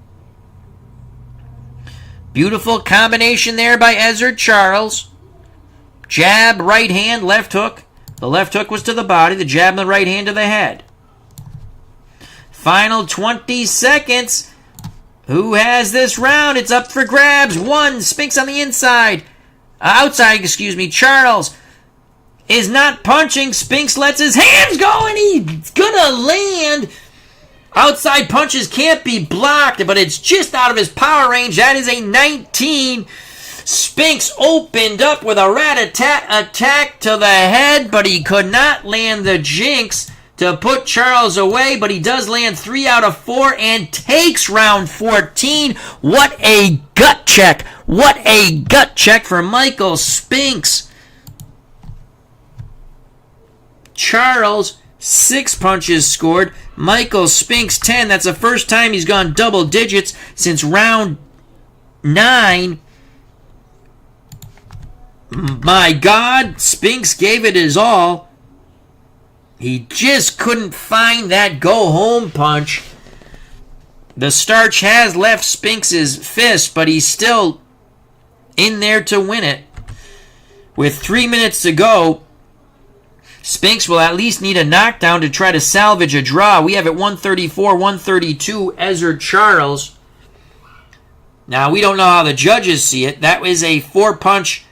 Beautiful combination there by Ezzard Charles. Jab, right hand, left hook. The left hook was to the body. The jab and the right hand to the head. Final 20 seconds. Who has this round? It's up for grabs. 1. Spinks on the inside. Charles is not punching. Spinks lets his hands go, and he's gonna land. Outside punches can't be blocked, but it's just out of his power range. That is a 19. Spinks opened up with a rat-a-tat attack to the head, but he could not land the Jinx to put Charles away, but he does land 3 out of 4 and takes round 14. What a gut check. What a gut check for Michael Spinks. Charles, 6 punches scored. Michael Spinks, 10. That's the first time he's gone double digits since round 9. My God, Spinks gave it his all. He just couldn't find that go-home punch. The starch has left Spinks' fist, but he's still in there to win it. With 3 minutes to go, Spinks will at least need a knockdown to try to salvage a draw. We have it 134-132, Ezzard Charles. Now, we don't know how the judges see it. That was a 4-punch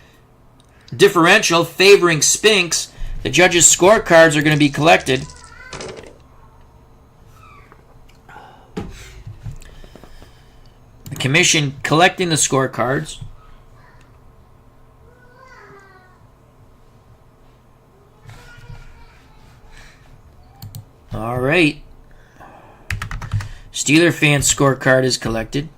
differential favoring Spinks. The judges' scorecards are going to be collected. The commission collecting the scorecards. All right. Steeler fan scorecard is collected.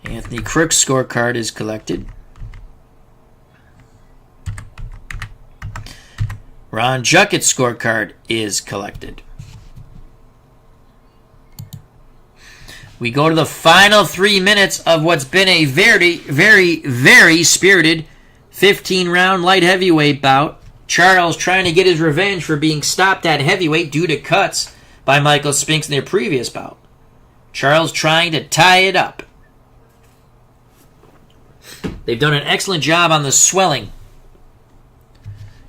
Anthony Crook's scorecard is collected. Ron Juckett's scorecard is collected. We go to the final 3 minutes of what's been a very, very, very spirited 15-round light heavyweight bout. Charles trying to get his revenge for being stopped at heavyweight due to cuts by Michael Spinks in their previous bout. Charles trying to tie it up. They've done an excellent job on the swelling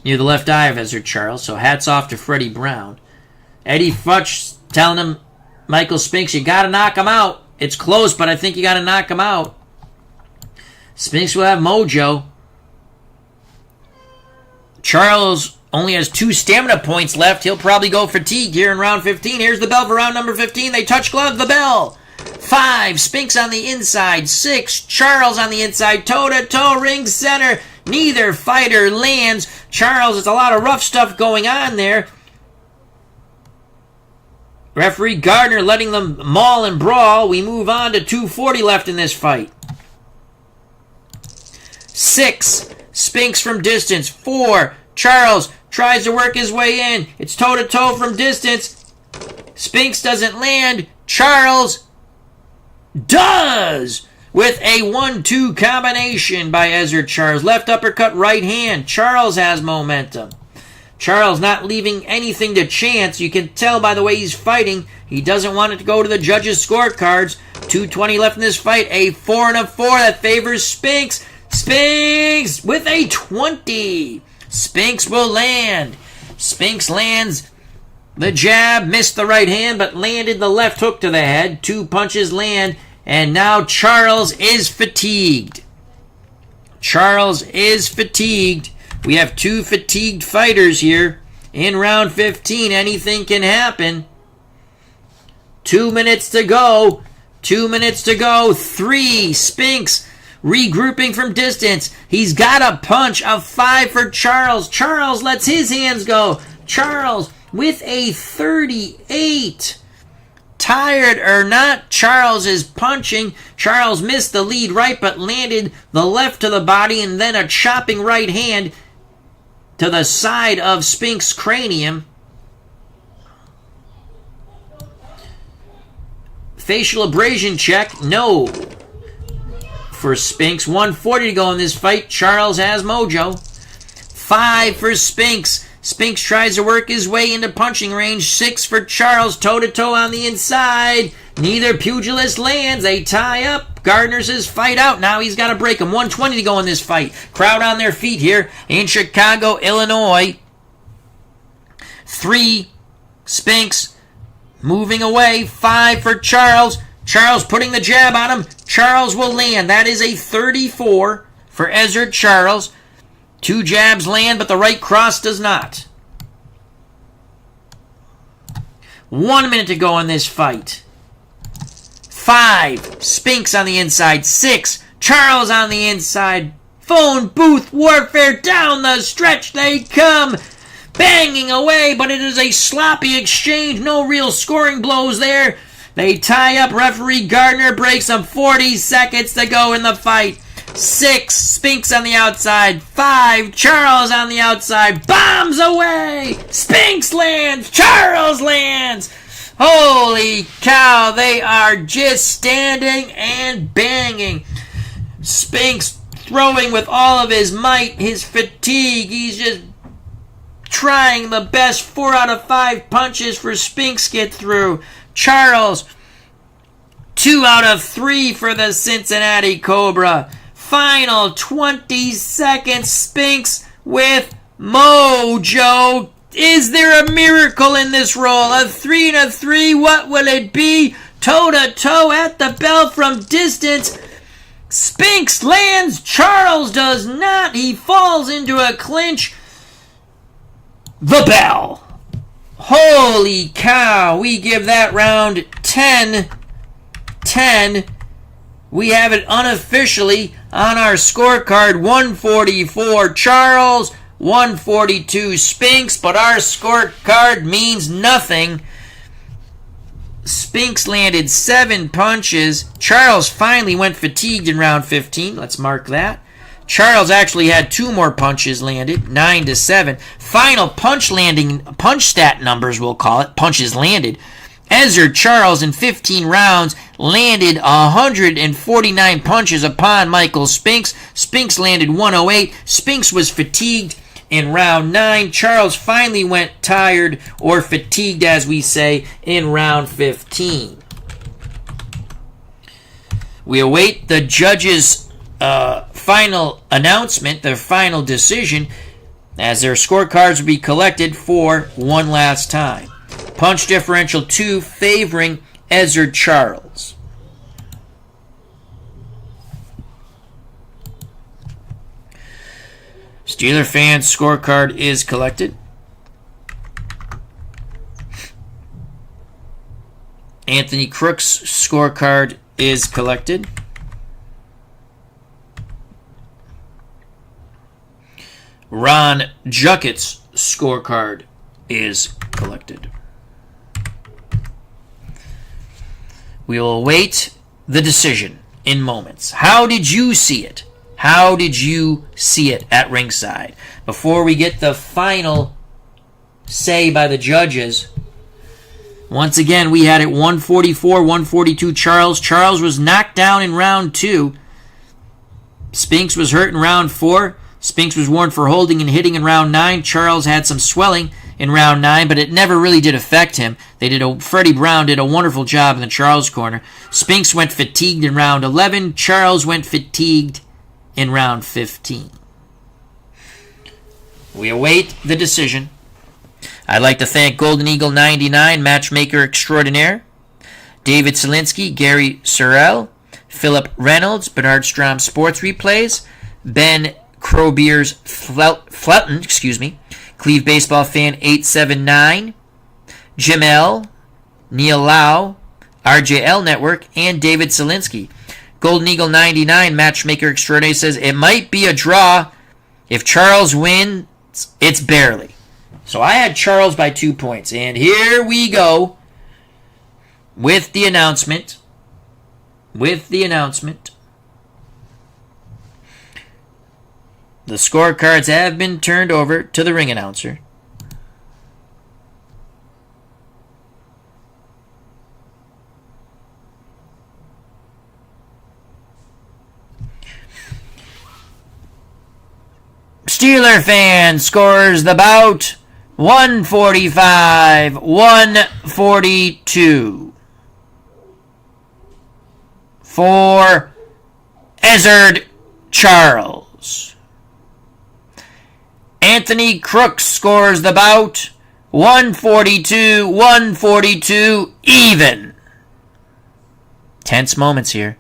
near the left eye of Ezzard Charles, so hats off to Freddie Brown. Eddie Futch telling him, Michael Spinks, you got to knock him out. It's close, but I think you got to knock him out. Spinks will have mojo. Charles only has 2 stamina points left. He'll probably go fatigue here in round 15. Here's the bell for round number 15. They touch glove, the bell. 5, Spinks on the inside. 6, Charles on the inside. Toe-to-toe, ring center. Neither fighter lands. Charles, it's a lot of rough stuff going on there. Referee Gardner letting them maul and brawl. We move on to 2:40 left in this fight. 6, Spinks from distance. 4, Charles tries to work his way in. It's toe-to-toe from distance. Spinks doesn't land. Charles does! With a 1-2 combination by Ezzard Charles. Left uppercut, right hand. Charles has momentum. Charles not leaving anything to chance. You can tell by the way he's fighting. He doesn't want it to go to the judges' scorecards. 2:20 left in this fight. A 4 and a 4 that favors Spinks. Spinks with a 20. Spinks will land. Spinks lands the jab, missed the right hand, but landed the left hook to the head. 2 punches land, and now Charles is fatigued. Charles is fatigued. We have 2 fatigued fighters here. In round 15, anything can happen. 2 minutes to go. 2 minutes to go. 3, Spinks regrouping from distance. He's got a punch. A 5 for Charles. Charles lets his hands go. Charles with a 38. Tired or not, Charles is punching. Charles missed the lead right, but landed the left to the body and then a chopping right hand to the side of Spinks' cranium. Facial abrasion check, no. For Spinks, 140 to go in this fight. Charles has mojo. 5 for Spinks. Spinks tries to work his way into punching range. 6 for Charles, toe-to-toe on the inside. Neither pugilist lands. They tie up. Gardner says fight out. Now he's got to break him. 120 to go in this fight. Crowd on their feet here in Chicago, Illinois. 3, Spinks moving away. 5 for Charles. Charles putting the jab on him. Charles will land. That is a 34 for Ezzard Charles. 2 jabs land, but the right cross does not. 1 minute to go in this fight. 5, Spinks on the inside. 6, Charles on the inside. Phone booth warfare down the stretch they come. Banging away, but it is a sloppy exchange. No real scoring blows there. They tie up. Referee Gardner breaks them. 40 seconds to go in the fight. 6, Spinks on the outside. 5, Charles on the outside. Bombs away. Spinks lands. Charles lands. Holy cow, they are just standing and banging. Spinks throwing with all of his might, his fatigue. He's just trying the best. 4 out of 5 punches for Spinks get through. Charles, 2 out of 3 for the Cincinnati Cobra. Final 20 seconds. Spinks with mojo. Is there a miracle in this roll? A 3 and a 3. What will it be? Toe-to-toe at the bell from distance. Spinks lands. Charles does not. He falls into a clinch. The bell. Holy cow. We give that round 10-10. We have it unofficially on our scorecard. 144 Charles, 142 Spinks, but our scorecard means nothing. Spinks landed 7 punches. Charles finally went fatigued in round 15. Let's mark that. Charles actually had 2 more punches landed, 9-7. Final punch stat numbers, we'll call it, punches landed. Ezzard Charles in 15 rounds landed 149 punches upon Michael Spinks. Spinks landed 108. Spinks was fatigued in round 9. Charles finally went tired, or fatigued as we say, in round 15. We await the judges' final announcement, their final decision, as their scorecards will be collected for one last time. Punch differential 2 favoring Ezzard Charles. Steeler fans' scorecard is collected. Anthony Crook's scorecard is collected. Ron Jucket's scorecard is collected. We will await the decision in moments. How did you see it? How did you see it at ringside? Before we get the final say by the judges, once again, we had it 144, 142 Charles. Charles was knocked down in round 2. Spinks was hurt in round 4. Spinks was warned for holding and hitting in round 9. Charles had some swelling in round 9, but it never really did affect him. Freddie Brown did a wonderful job in the Charles corner. Spinks went fatigued in round 11. Charles went fatigued in round 15. We await the decision. I'd like to thank GoldenEagle99, Matchmaker Extraordinaire, David Selinsky, Gary Sorrell, Philip Reynolds, Bernard Strom Sports Replays, Ben Crowbeers Flelton, Cleve Baseball Fan 879, Jim L, Neil Lau, RJL Network, and David Selinsky. GoldenEagle99, Matchmaker Extraordinaire, says it might be a draw. If Charles wins, it's barely. So I had Charles by 2 points. And here we go with the announcement. The scorecards have been turned over to the ring announcer. Steeler fan scores the bout 145, 142. For Ezzard Charles. Anthony Crook scores the bout 142, 142 even. Tense moments here.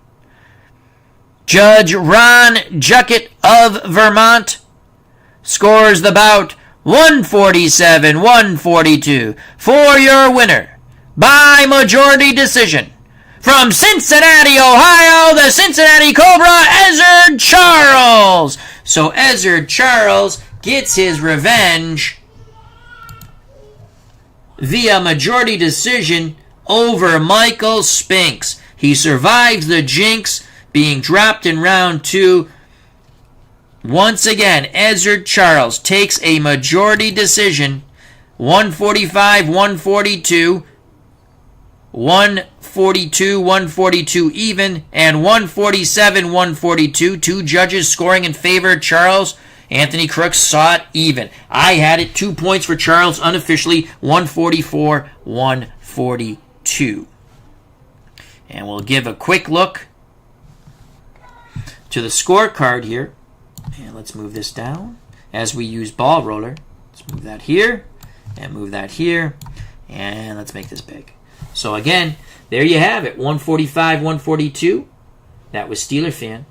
Judge Ron Jucket of Vermont scores the bout 147, 142 for your winner by majority decision. From Cincinnati, Ohio, the Cincinnati Cobra, Ezzard Charles. So Ezzard Charles gets his revenge via majority decision over Michael Spinks. He survives the Jinx being dropped in round 2. Once again, Ezzard Charles takes a majority decision, 145, 142, 142, 142 even, and 147, 142. 2 judges scoring in favor of Charles. Anthony Crook saw it even. I had it 2 points for Charles unofficially, 144, 142. And we'll give a quick look to the scorecard here. And let's move this down as we use ball roller. Let's move that here and move that here. And let's make this big. So again, there you have it. 145, 142. That was Steeler fan.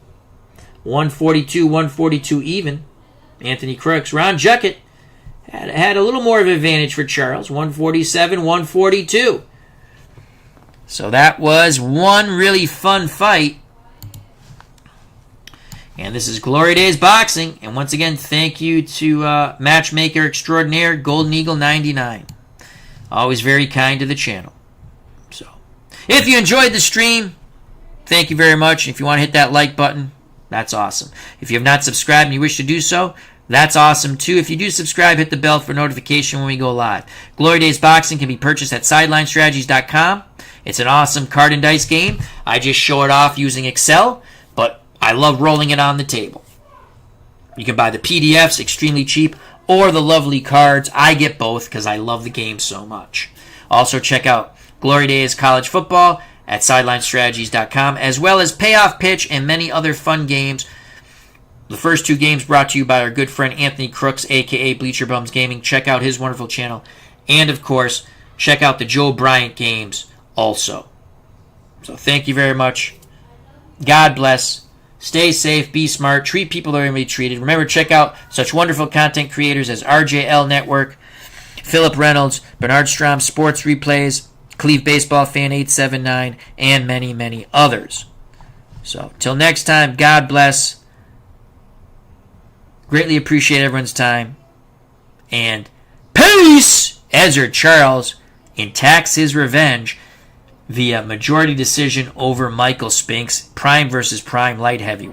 142, 142 even. Anthony Crooks. Ron Jucket had a little more of an advantage for Charles. 147, 142. So that was one really fun fight. And this is Glory Days Boxing. And once again, thank you to Matchmaker Extraordinaire, GoldenEagle99. Always very kind to the channel. So, if you enjoyed the stream, thank you very much. If you want to hit that like button, that's awesome. If you have not subscribed and you wish to do so, that's awesome too. If you do subscribe, hit the bell for notification when we go live. Glory Days Boxing can be purchased at SidelineStrategies.com. It's an awesome card and dice game. I just show it off using Excel, but I love rolling it on the table. You can buy the PDFs extremely cheap or the lovely cards. I get both because I love the game so much. Also check out Glory Days College Football at SidelineStrategies.com, as well as Payoff Pitch and many other fun games. The first 2 games brought to you by our good friend Anthony Crooks, a.k.a. Bleacher Bums Gaming. Check out his wonderful channel. And, of course, check out the Joe Bryant games also. So thank you very much. God bless. Stay safe, be smart, treat people the way you want to be treated. Remember, check out such wonderful content creators as RJL Network, Philip Reynolds, Bernard Strom Sports Replays, Cleve Baseball Fan 879, and many, many others. So, till next time, God bless. Greatly appreciate everyone's time. And peace! Ezzard Charles intacts his revenge via majority decision over Michael Spinks, Prime versus Prime light heavyweight.